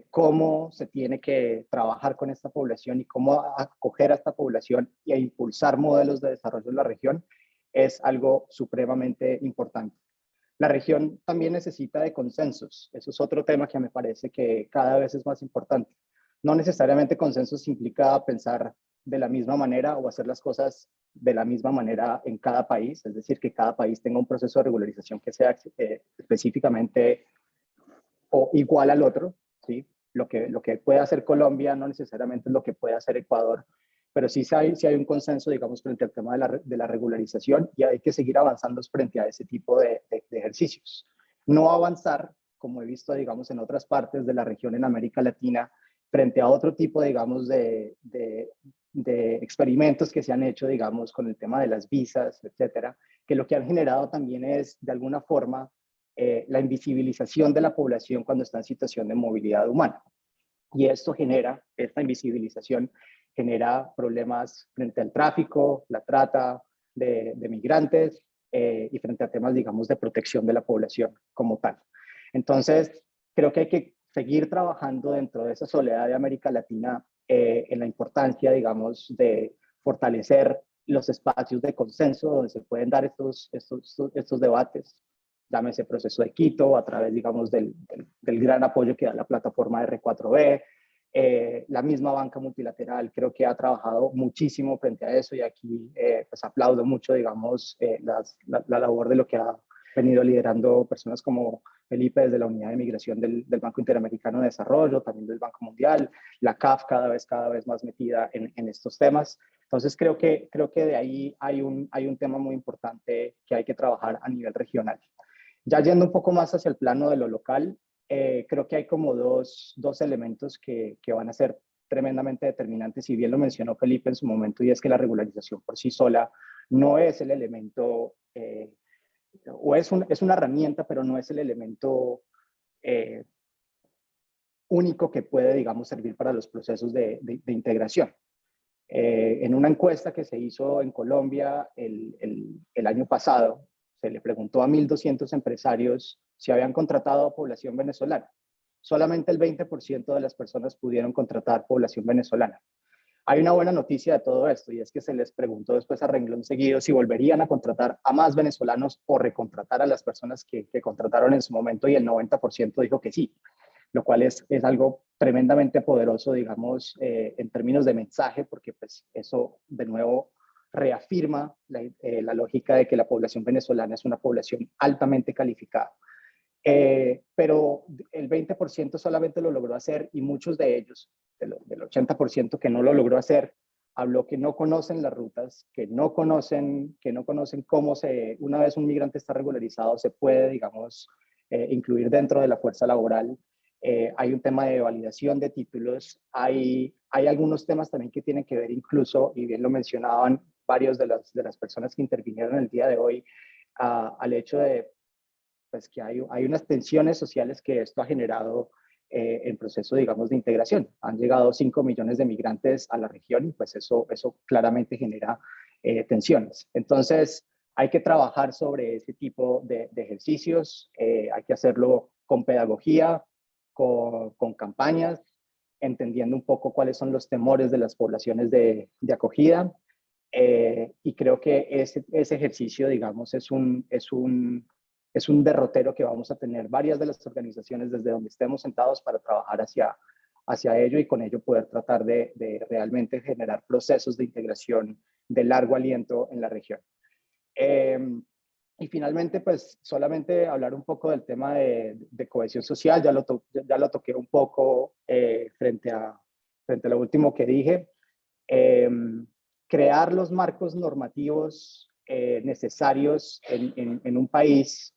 cómo se tiene que trabajar con esta población y cómo acoger a esta población y a impulsar modelos de desarrollo en la región es algo supremamente importante. La región también necesita de consensos. Eso es otro tema que me parece que cada vez es más importante. No necesariamente consensos implica pensar de la misma manera o hacer las cosas de la misma manera en cada país, es decir, que cada país tenga un proceso de regularización que sea específicamente o igual al otro, ¿sí? Lo que puede hacer Colombia no necesariamente es lo que puede hacer Ecuador, pero sí hay un consenso, digamos, frente al tema de la regularización y hay que seguir avanzando frente a ese tipo de ejercicios. No avanzar, como he visto, digamos, en otras partes de la región en América Latina, frente a otro tipo, digamos, de experimentos que se han hecho, digamos, con el tema de las visas, etcétera, que lo que han generado también es, de alguna forma, la invisibilización de la población cuando está en situación de movilidad humana. Y esta invisibilización genera problemas frente al tráfico, la trata de migrantes y frente a temas, digamos, de protección de la población como tal. Entonces, creo que hay que seguir trabajando dentro de esa soledad de América Latina en la importancia, digamos, de fortalecer los espacios de consenso donde se pueden dar estos debates. Llámese proceso de Quito, a través, digamos, del gran apoyo que da la plataforma R4B, la misma banca multilateral creo que ha trabajado muchísimo frente a eso y aquí pues aplaudo mucho, digamos, la labor de lo que ha venido liderando personas como Felipe desde la Unidad de Migración del Banco Interamericano de Desarrollo, también del Banco Mundial, la CAF cada vez más metida en estos temas. Entonces creo que de ahí hay un tema muy importante que hay que trabajar a nivel regional. Ya yendo un poco más hacia el plano de lo local, creo que hay como dos elementos que van a ser tremendamente determinantes, y bien lo mencionó Felipe en su momento, y es que la regularización por sí sola no es el elemento, o es una herramienta, pero no es el elemento único que puede, digamos, servir para los procesos de integración. En una encuesta que se hizo en Colombia el año pasado, se le preguntó a 1.200 empresarios si habían contratado a población venezolana. Solamente el 20% de las personas pudieron contratar población venezolana. Hay una buena noticia de todo esto, y es que se les preguntó después a renglón seguido si volverían a contratar a más venezolanos o recontratar a las personas que contrataron en su momento, y el 90% dijo que sí, lo cual es algo tremendamente poderoso, digamos, en términos de mensaje, porque pues eso de nuevo reafirma la lógica de que la población venezolana es una población altamente calificada. Pero el 20% solamente lo logró hacer, y muchos de ellos, del 80% que no lo logró hacer, habló que no conocen las rutas, que no conocen cómo una vez un migrante está regularizado, se puede, digamos, incluir dentro de la fuerza laboral, hay un tema de validación de títulos, hay algunos temas también que tienen que ver incluso, y bien lo mencionaban varios de las personas que intervinieron el día de hoy, al hecho de pues, que hay unas tensiones sociales que esto ha generado en proceso, digamos, de integración. Han llegado 5 millones de migrantes a la región y pues eso claramente genera tensiones. Entonces, hay que trabajar sobre ese tipo de ejercicios, hay que hacerlo con pedagogía, con campañas, entendiendo un poco cuáles son los temores de las poblaciones de acogida. Y creo que ese ejercicio, digamos, es un derrotero que vamos a tener varias de las organizaciones desde donde estemos sentados para trabajar hacia ello y con ello poder tratar de realmente generar procesos de integración de largo aliento en la región. Y finalmente, pues solamente hablar un poco del tema de cohesión social, ya lo toqué un poco frente a lo último que dije. Crear los marcos normativos necesarios en un país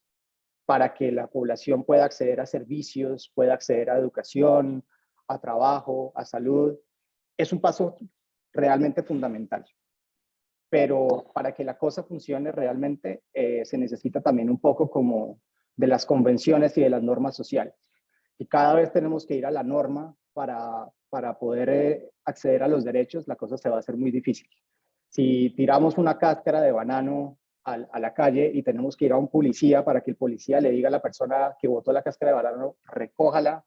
para que la población pueda acceder a servicios, pueda acceder a educación, a trabajo, a salud, es un paso realmente fundamental. Pero para que la cosa funcione realmente se necesita también un poco como de las convenciones y de las normas sociales. Y cada vez tenemos que ir a la norma para poder acceder a los derechos, la cosa se va a hacer muy difícil. Si tiramos una cáscara de banano a la calle y tenemos que ir a un policía para que el policía le diga a la persona que botó la cáscara de banano, recójala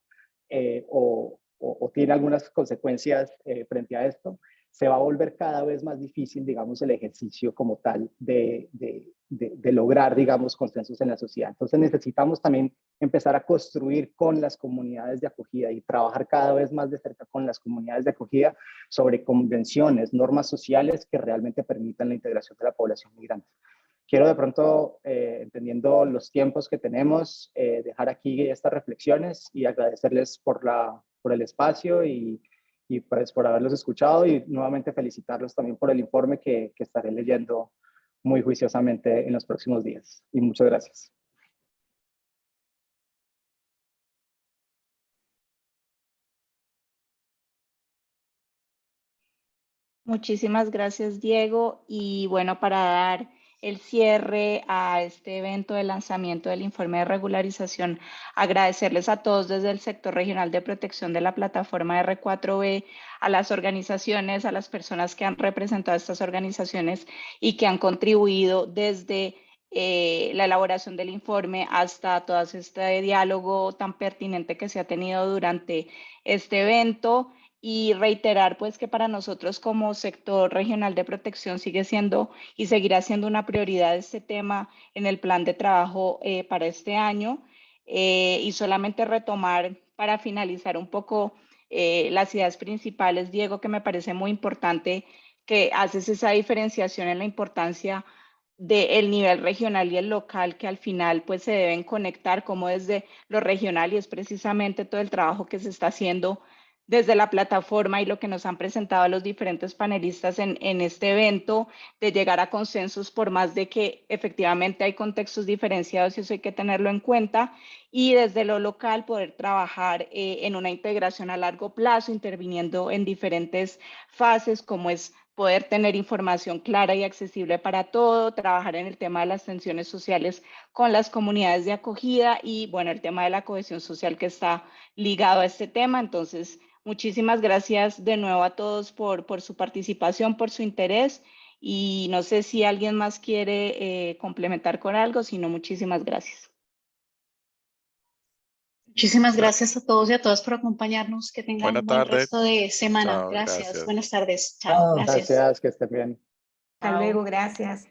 o tiene algunas consecuencias frente a esto, se va a volver cada vez más difícil, digamos, el ejercicio como tal de lograr, digamos, consensos en la sociedad. Entonces necesitamos también empezar a construir con las comunidades de acogida y trabajar cada vez más de cerca con las comunidades de acogida sobre convenciones, normas sociales que realmente permitan la integración de la población migrante. Quiero de pronto, entendiendo los tiempos que tenemos, dejar aquí estas reflexiones y agradecerles por el espacio y pues por haberlos escuchado y nuevamente felicitarlos también por el informe que estaré leyendo muy juiciosamente en los próximos días. Y muchas gracias. Muchísimas gracias, Diego. Y bueno, para dar el cierre a este evento de lanzamiento del informe de regularización, agradecerles a todos desde el sector regional de protección de la plataforma R4B, a las organizaciones, a las personas que han representado a estas organizaciones y que han contribuido desde la elaboración del informe hasta todo este diálogo tan pertinente que se ha tenido durante este evento. Y reiterar pues que para nosotros como sector regional de protección sigue siendo y seguirá siendo una prioridad este tema en el plan de trabajo para este año. Y solamente retomar para finalizar un poco las ideas principales, Diego, que me parece muy importante que haces esa diferenciación en la importancia del nivel regional y el local, que al final pues se deben conectar como desde lo regional, y es precisamente todo el trabajo que se está haciendo desde la plataforma y lo que nos han presentado los diferentes panelistas en este evento, de llegar a consensos por más de que efectivamente hay contextos diferenciados y eso hay que tenerlo en cuenta, y desde lo local poder trabajar en una integración a largo plazo, interviniendo en diferentes fases como es poder tener información clara y accesible para todo, trabajar en el tema de las tensiones sociales con las comunidades de acogida y bueno, el tema de la cohesión social que está ligado a este tema. Entonces, muchísimas gracias de nuevo a todos por su participación, por su interés, y no sé si alguien más quiere complementar con algo, sino muchísimas gracias. Muchísimas gracias a todos y a todas por acompañarnos. Que tengan un buen resto de semana. Chao, Gracias. gracias. Buenas tardes. Chao. Gracias. Gracias, que estén bien. Hasta luego, gracias.